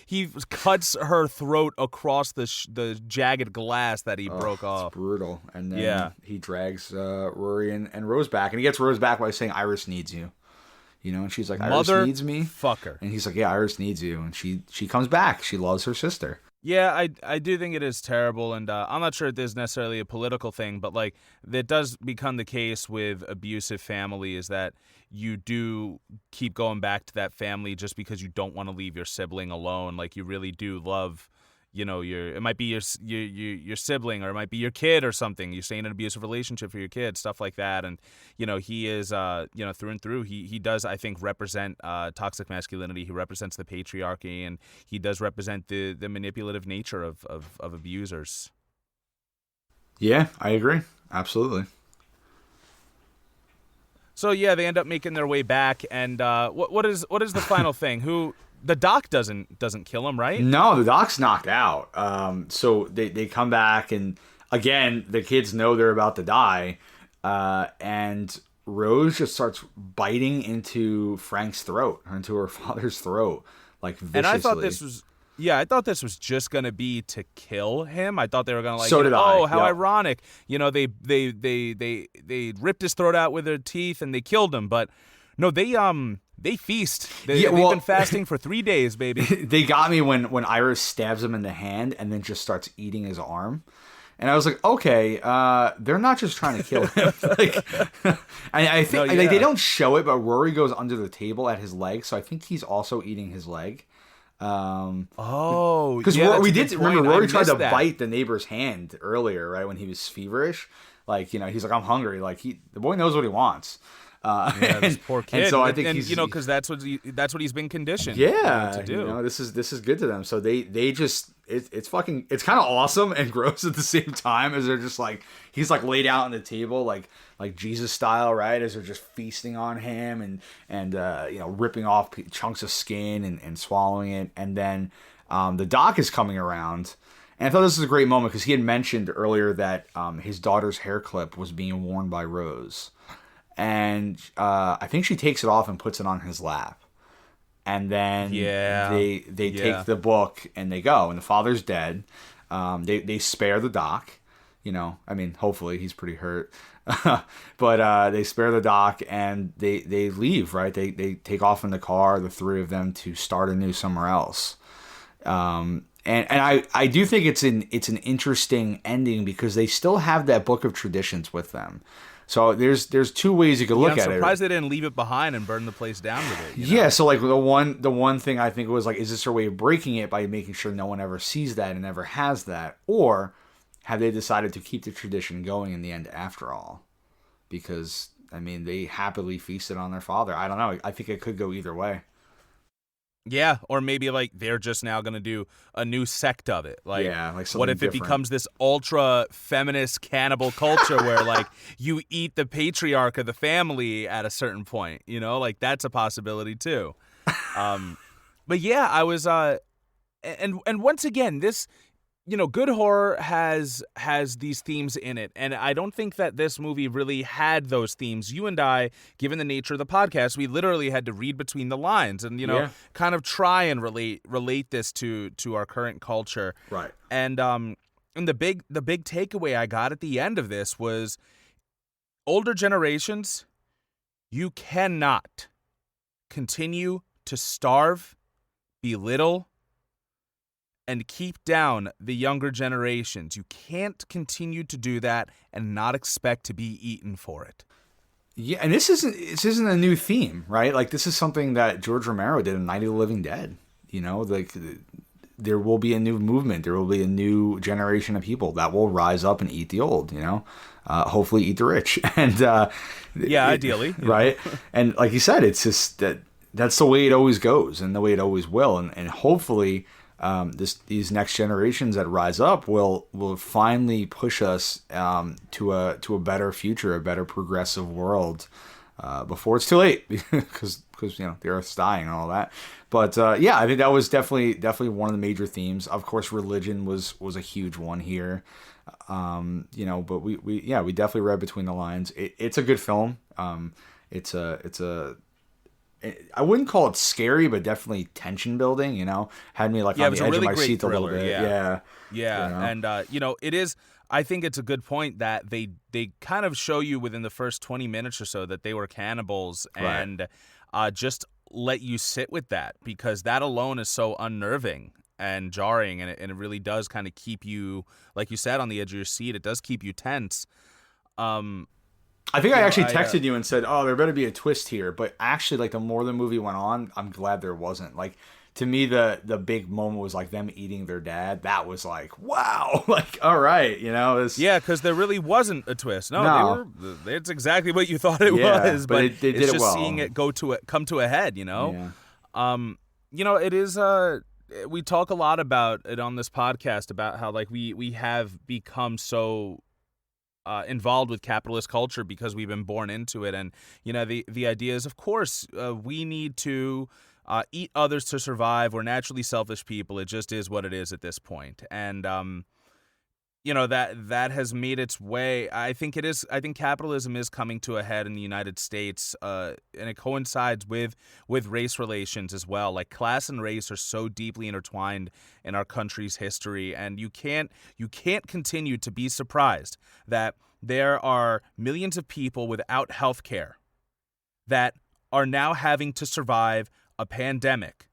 He cuts her throat across the jagged glass that he broke it's off. brutal. And then Yeah. he drags Rory and Rose back, and he gets Rose back by saying, "Iris needs you." You know, and she's like, "Iris needs me." Fucker. And he's like, "Yeah, Iris needs you." And she comes back. She loves her sister. Yeah, I do think it is terrible, and I'm not sure if this is necessarily a political thing, but like that does become the case with abusive family is that you do keep going back to that family just because you don't want to leave your sibling alone. Like you really do love, it might be your sibling, or it might be your kid or something. You stay in an abusive relationship for your kid, stuff like that. And he is through and through. He does, I think, represent toxic masculinity. He represents the patriarchy, and he does represent the manipulative nature of abusers. Yeah, I agree. Absolutely. So yeah, they end up making their way back, and what is the final thing? Who the doc doesn't kill him, right? No, the doc's knocked out. So they come back, and again, the kids know they're about to die, and Rose just starts biting into Frank's throat, into her father's throat, like viciously. And I thought this was just gonna be to kill him. I thought they were gonna So did I. how Yep. ironic. They ripped his throat out with their teeth and they killed him. But no, they feast. They've been fasting for 3 days, baby. They got me when Iris stabs him in the hand and then just starts eating his arm. And I was like, okay, they're not just trying to kill him. I think they don't show it, but Rory goes under the table at his leg, so I think he's also eating his leg. Because we did remember Rory tried to bite the neighbor's hand earlier, right, when he was feverish. Like, he's like, I'm hungry. Like the boy knows what he wants. This poor kid. And so I think he's, because that's what he's been conditioned. to do. This is good to them. So they just it's kind of awesome and gross at the same time, as they're just like, he's like laid out on the table like Jesus style, right, as they're just feasting on him and ripping off chunks of skin and swallowing it. And then the doc is coming around. And I thought this was a great moment because he had mentioned earlier that his daughter's hair clip was being worn by Rose. And I think she takes it off and puts it on his lap. And then they take the book and they go. And the father's dead. They spare the doc. Hopefully he's pretty hurt. But they spare the doc and they leave, right? They take off in the car, the three of them, to start anew somewhere else. And I do think it's an interesting ending because they still have that book of traditions with them. So there's two ways you could look at it. I'm surprised they didn't leave it behind and burn the place down with it. Yeah, so like the one thing I think was like, is this their way of breaking it by making sure no one ever sees that and never has that? Or have they decided to keep the tradition going in the end after all? Because, they happily feasted on their father. I don't know. I think it could go either way. Yeah, or maybe like they're just now gonna do a new sect of it. Like, what if it becomes this ultra feminist cannibal culture where like you eat the patriarch of the family at a certain point? Like that's a possibility too. But yeah, I was and once again, this good horror has these themes in it, and I don't think that this movie really had those themes. You and I, given the nature of the podcast, we literally had to read between the lines and kind of try and relate this to our current culture. Right. And the big takeaway I got at the end of this was older generations, you cannot continue to starve, belittle, and keep down the younger generations. You can't continue to do that and not expect to be eaten for it. Yeah, and this isn't a new theme, right? Like this is something that George Romero did in Night of the Living Dead. Like there will be a new movement. There will be a new generation of people that will rise up and eat the old. Hopefully eat the rich, and ideally, right? And like you said, it's just that's the way it always goes, and the way it always will, and hopefully. These next generations that rise up will finally push us to a better future, a better progressive world, before it's too late, because the Earth's dying and all that. But yeah, I think that was definitely one of the major themes. Of course, religion was a huge one here. But we definitely read between the lines. It's a good film. It's a I wouldn't call it scary, but definitely tension building. Had me like on the edge of my seat a little bit. Yeah. And it is. I think it's a good point that they kind of show you within the first 20 minutes or so that they were cannibals, and just let you sit with that, because that alone is so unnerving and jarring, and it really does kind of keep you, like you said, on the edge of your seat. It does keep you tense. I think I actually texted you and said, "Oh, there better be a twist here." But actually, like, the more the movie went on, I'm glad there wasn't. Like, to me, the big moment was like them eating their dad. That was like, wow, like, all right, Yeah, because there really wasn't a twist. No. It's exactly what you thought it was, but they did it's it just well. seeing it come to a head. Yeah. It is. We talk a lot about it on this podcast about how, like, we have become so involved with capitalist culture because we've been born into it, and the idea is, of course, we need to eat others to survive. We're naturally selfish people. It just is what it is at this point, and that has made its way. I think capitalism is coming to a head in the United States, and it coincides with race relations as well. Like, class and race are so deeply intertwined in our country's history, and you can't continue to be surprised that there are millions of people without health care that are now having to survive a pandemic,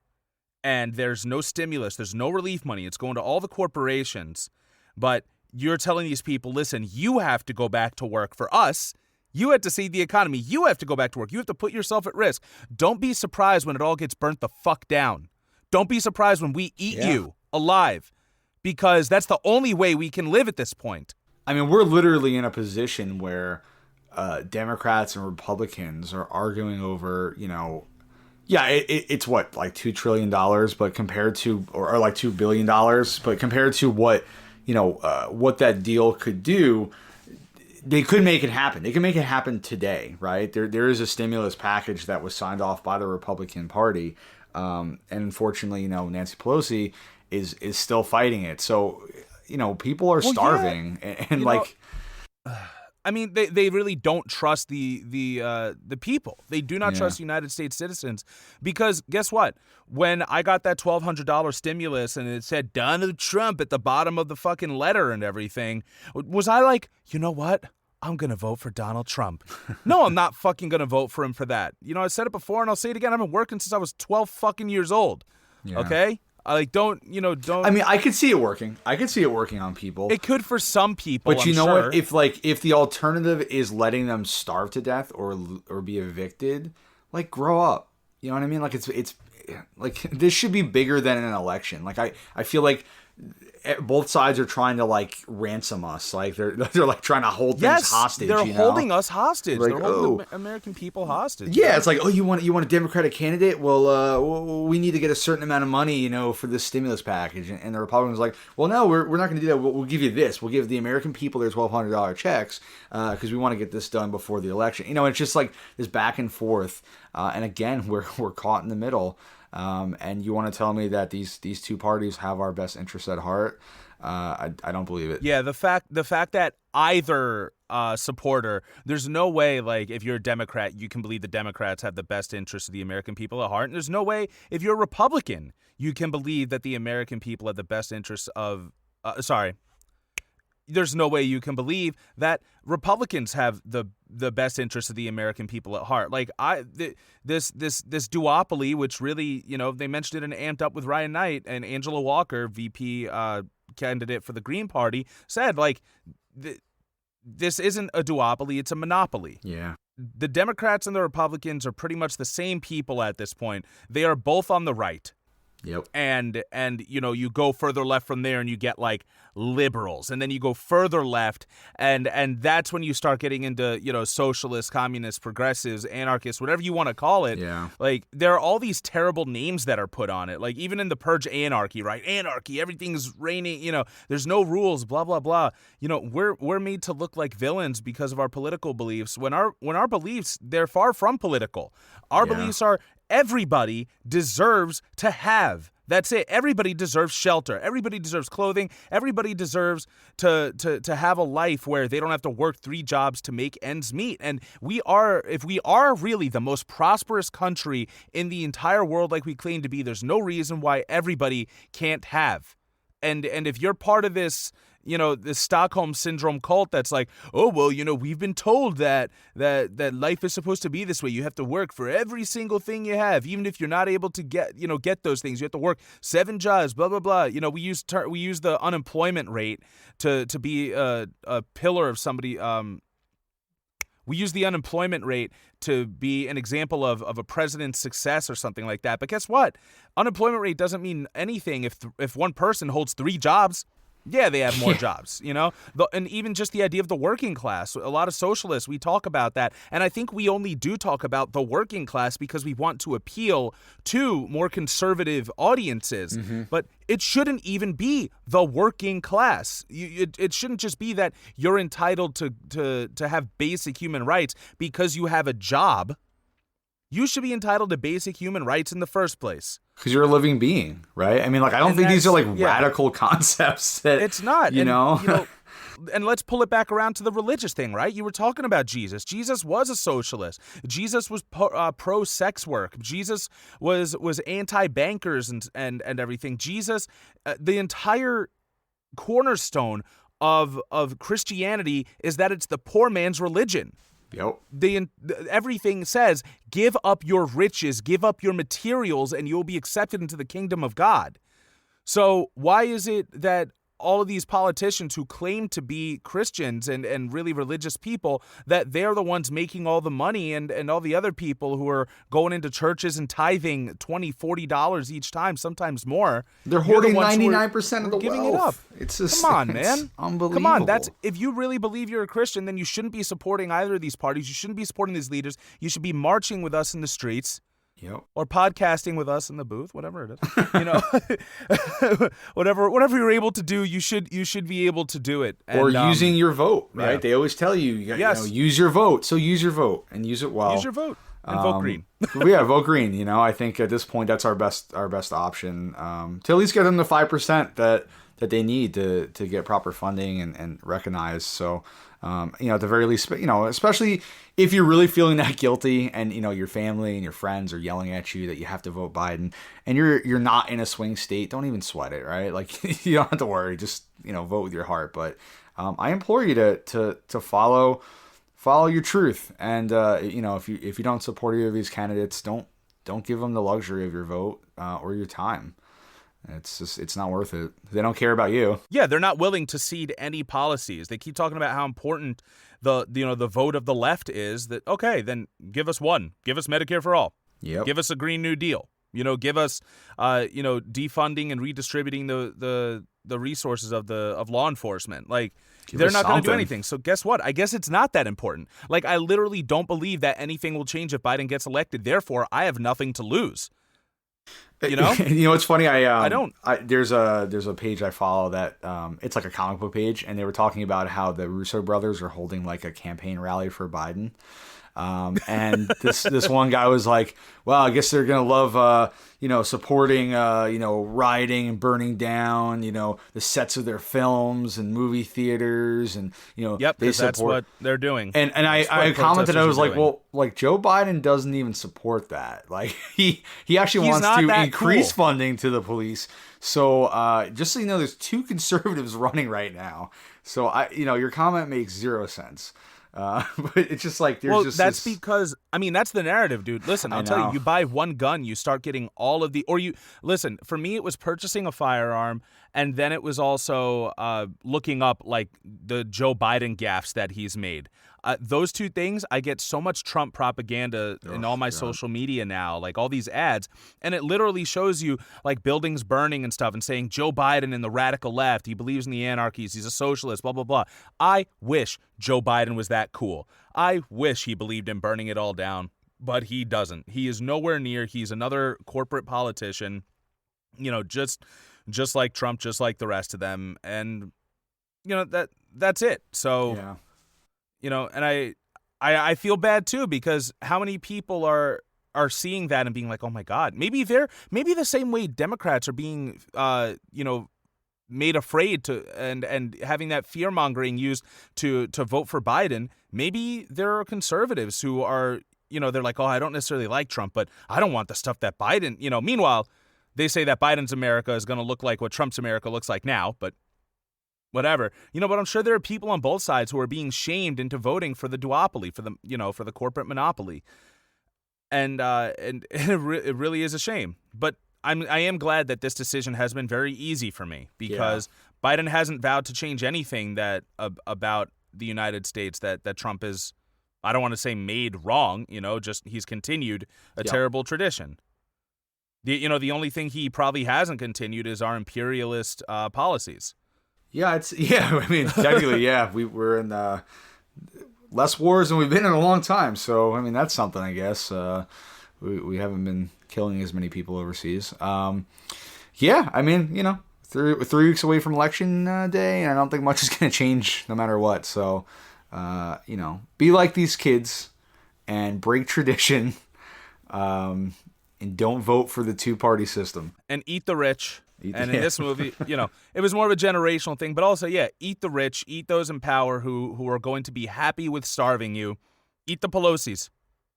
and there's no stimulus, there's no relief money. It's going to all the corporations, but you're telling these people, listen, you have to go back to work for us. You have to save the economy. You have to go back to work. You have to put yourself at risk. Don't be surprised when it all gets burnt the fuck down. Don't be surprised when we eat you alive, because that's the only way we can live at this point. I mean, we're literally in a position where Democrats and Republicans are arguing over, it's what, like $2 trillion, but compared to, or like $2 billion, but compared to what that deal could do, they could make it happen. They can make it happen today, right? There is a stimulus package that was signed off by the Republican Party, and unfortunately, Nancy Pelosi is still fighting it. So, people are starving, and I mean, they really don't trust the people. They do not trust United States citizens, because guess what? When I got that $1,200 stimulus and it said Donald Trump at the bottom of the fucking letter and everything, was I like, you know what? I'm going to vote for Donald Trump. No, I'm not fucking going to vote for him for that. I said it before and I'll say it again. I've been working since I was 12 fucking years old. Yeah. Okay? Don't. I mean, I could see it working. I could see it working on people. It could for some people, but you know what? If the alternative is letting them starve to death or be evicted, like, grow up. You know what I mean? Like, it's like, this should be bigger than an election. Like, I feel like both sides are trying to, like, ransom us. Like, they're like trying to hold things hostage. They're holding us hostage. Like, they're holding the American people hostage. Yeah, it's like, you want a Democratic candidate? Well, we need to get a certain amount of money, for this stimulus package. And the Republicans are like, well, no, we're not going to do that. We'll give you this. We'll give the American people their $1,200 checks because we want to get this done before the election. It's just like this back and forth. And again, we're caught in the middle. And you want to tell me that these two parties have our best interests at heart? I don't believe it. Yeah, the fact that either supporter, there's no way, like, if you're a Democrat, you can believe the Democrats have the best interests of the American people at heart. And there's no way, if you're a Republican, you can believe that the American people have the best interests of. There's no way you can believe that Republicans have the best interests of the American people at heart. Like, this duopoly, which really, they mentioned it in Amped Up with Ryan Knight, and Angela Walker, VP candidate for the Green Party, said, like, this isn't a duopoly, it's a monopoly. Yeah. The Democrats and the Republicans are pretty much the same people at this point. They are both on the right. Yep. And you go further left from there and you get like liberals, and then you go further left and that's when you start getting into socialists, communists, progressives, anarchists, whatever you want to call it. Yeah. Like there are all these terrible names that are put on it, like even in the Purge, anarchy, right? Anarchy, everything's raining, there's no rules, blah blah blah. We're made to look like villains because of our political beliefs when our beliefs, they're far from political. Our beliefs are everybody deserves to have. That's it. Everybody deserves shelter. Everybody deserves clothing. Everybody deserves to have a life where they don't have to work 3 jobs to make ends meet. And if we are really the most prosperous country in the entire world like we claim to be, there's no reason why everybody can't have. And if you're part of this, this Stockholm syndrome cult that's like, oh, well, we've been told that life is supposed to be this way. You have to work for every single thing you have, even if you're not able to get those things. You have to work 7 jobs, blah, blah, blah. We use the unemployment rate to be a pillar of somebody. We use the unemployment rate to be an example of a president's success or something like that. But guess what? Unemployment rate doesn't mean anything if one person holds 3 jobs. Yeah, they have more jobs, and even just the idea of the working class. A lot of socialists, we talk about that. And I think we only do talk about the working class because we want to appeal to more conservative audiences. Mm-hmm. But it shouldn't even be the working class. It shouldn't just be that you're entitled to have basic human rights because you have a job. You should be entitled to basic human rights in the first place. Because you're a living being, right? I mean, like, I don't think these are like radical concepts. That, it's not. And let's pull it back around to the religious thing, right? You were talking about Jesus. Jesus was a socialist. Jesus was pro-sex work. Jesus was anti-bankers and everything. Jesus, the entire cornerstone of Christianity is that it's the poor man's religion. Yep. Everything says, give up your riches, give up your materials, and you'll be accepted into the kingdom of God. So why is it that all of these politicians who claim to be Christians and really religious people, that they're the ones making all the money, and all the other people who are going into churches and tithing $20, $40 each time, sometimes more? They're hoarding 99% of the giving wealth. It up. It's just, come on, man. Unbelievable. Come on. If you really believe you're a Christian, then you shouldn't be supporting either of these parties. You shouldn't be supporting these leaders. You should be marching with us in the streets. Yep. Or podcasting with us in the booth, whatever it is. Whatever you're able to do, you should be able to do it. And, or using your vote, right? Yeah. They always tell you, use your vote. So use your vote and use it well. Use your vote and vote green. Vote green. I think at this point that's our best option to at least get them the 5% that they need to get proper funding and recognized. So. At the very least, especially if you're really feeling that guilty and, your family and your friends are yelling at you that you have to vote Biden and you're not in a swing state, don't even sweat it, right? Like, you don't have to worry, just, vote with your heart. But I implore you to follow your truth. And, if you don't support either of these candidates, don't give them the luxury of your vote or your time. It's not worth it. They don't care about you. Yeah, they're not willing to cede any policies. They keep talking about how important the vote of the left is. That okay, then give us one. Give us Medicare for all. Yep. Give us a Green New Deal. Give us defunding and redistributing the resources of law enforcement. Like they're not going to do anything. So guess what? I guess it's not that important. Like I literally don't believe that anything will change if Biden gets elected. Therefore, I have nothing to lose. It's funny. I don't. There's a page I follow that it's like a comic book page, and they were talking about how the Russo brothers are holding like a campaign rally for Biden. And this one guy was like, well, I guess they're going to love, supporting, rioting and burning down, the sets of their films and movie theaters. And, yep, they support, that's what they're doing. And I commented, I was like, well, like Joe Biden doesn't even support that. Like he actually wants to increase funding to the police. So just so you know, there's 2 conservatives running right now. So your comment makes 0 sense. But it's just like there's because that's the narrative, dude. Listen, I'll tell you, you buy one gun, you start getting all of listen, for me it was purchasing a firearm, and then it was also looking up like the Joe Biden gaffes that he's made. those two things, I get so much Trump propaganda in all my social media now, like all these ads, and it literally shows you like buildings burning and stuff and saying Joe Biden and the radical left, he believes in the anarchies, he's a socialist, blah, blah, blah. I wish Joe Biden was that cool. I wish he believed in burning it all down, but he doesn't. He is nowhere near. He's another corporate politician, just like Trump, just like the rest of them. And, that's it. So, and I feel bad too, because how many people are seeing that and being like, oh my God, maybe the same way Democrats are being, made afraid to and having that fear mongering used to vote for Biden. Maybe there are conservatives who are, they're like, oh, I don't necessarily like Trump, but I don't want the stuff that Biden, meanwhile, they say that Biden's America is going to look like what Trump's America looks like now, but whatever, but I'm sure there are people on both sides who are being shamed into voting for the duopoly, for the, for the corporate monopoly. And it really is a shame, but I am glad that this decision has been very easy for me, because Biden hasn't vowed to change anything that about the United States that Trump is, I don't want to say made wrong, just he's continued a terrible tradition. The only thing he probably hasn't continued is our imperialist policies. I mean, technically, we're in less wars than we've been in a long time. So, I mean, that's something, I guess. We haven't been killing as many people overseas. I mean, 3 weeks away from election day, and I don't think much is going to change no matter what. So, be like these kids and break tradition, and don't vote for the two-party system. And eat the rich. In this movie, it was more of a generational thing, but also, eat the rich, eat those in power who are going to be happy with starving you. Eat the Pelosi's,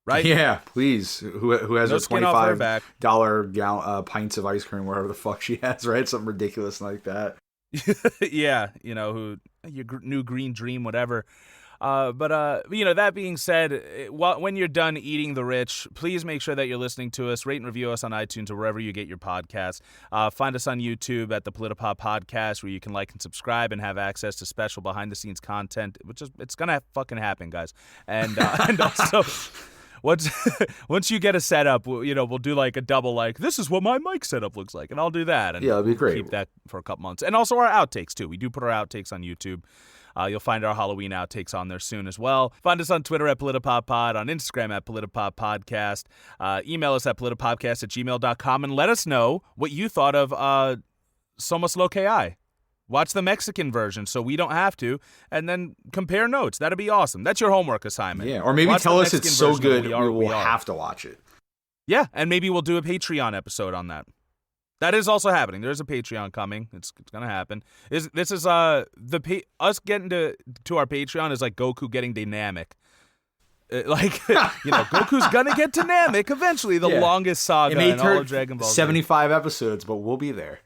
right? Yeah, please. Who has her $25 pints of ice cream, wherever the fuck she has, right? Something ridiculous like that. Who your new green dream, whatever. But that being said, when you're done eating the rich, please make sure that you're listening to us. Rate and review us on iTunes or wherever you get your podcasts. Find us on YouTube at the Politipop Podcast, where you can like and subscribe and have access to special behind-the-scenes content, which is it's gonna fucking happen, guys. And also, once you get a setup, we'll do like a double, like, this is what my mic setup looks like, and I'll do that. And that'd be great. Keep that for a couple months, and also our outtakes too. We do put our outtakes on YouTube. You'll find our Halloween outtakes on there soon as well. Find us on Twitter at PolitiPopPod, on Instagram at PolitiPopPodcast. Email us at politipopcast@gmail.com and let us know what you thought of Somos Lo Que Hay. Watch the Mexican version so we don't have to, and then compare notes. That'd be awesome. That's your homework assignment. Yeah, or maybe tell us it's so good we will have to watch it. Yeah, and maybe we'll do a Patreon episode on that. That is also happening. There's a Patreon coming. It's gonna happen. Us getting to our Patreon is like Goku getting dynamic. Goku's gonna get dynamic eventually. The longest saga in all of Dragon Ball Z. 75 episodes, but we'll be there.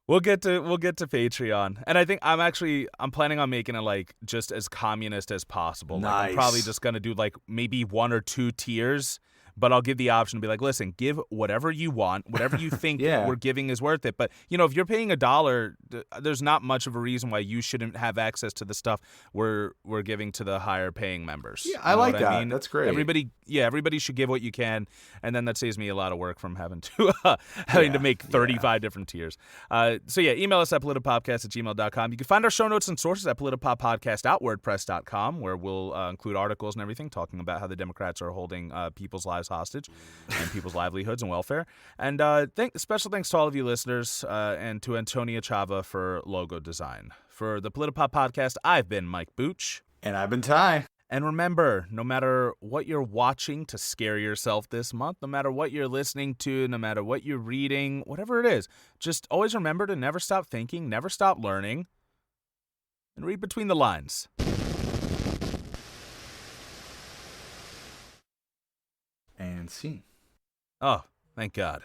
We'll get to Patreon, and I think I'm planning on making it like just as communist as possible. Nice. Like, I'm probably just gonna do like maybe 1 or 2 tiers. But I'll give the option to be like, listen, give whatever you want, whatever you think we're giving is worth it. But, if you're paying $1, there's not much of a reason why you shouldn't have access to the stuff we're giving to the higher paying members. Yeah, I like that. I mean? That's great. Everybody should give what you can, and then that saves me a lot of work from having to make 35 different tiers. Email us at politipopcast@gmail.com. You can find our show notes and sources at politipoppodcast.wordpress.com, where we'll include articles and everything talking about how the Democrats are holding people's lives hostage and people's livelihoods and welfare. And special thanks to all of you listeners and to Antonia Chava for logo design. For the Politipop Podcast, I've been Mike Booch. And I've been Ty. And remember, no matter what you're watching to scare yourself this month, no matter what you're listening to, no matter what you're reading, whatever it is, just always remember to never stop thinking, never stop learning, and read between the lines. And scene. Oh, thank God.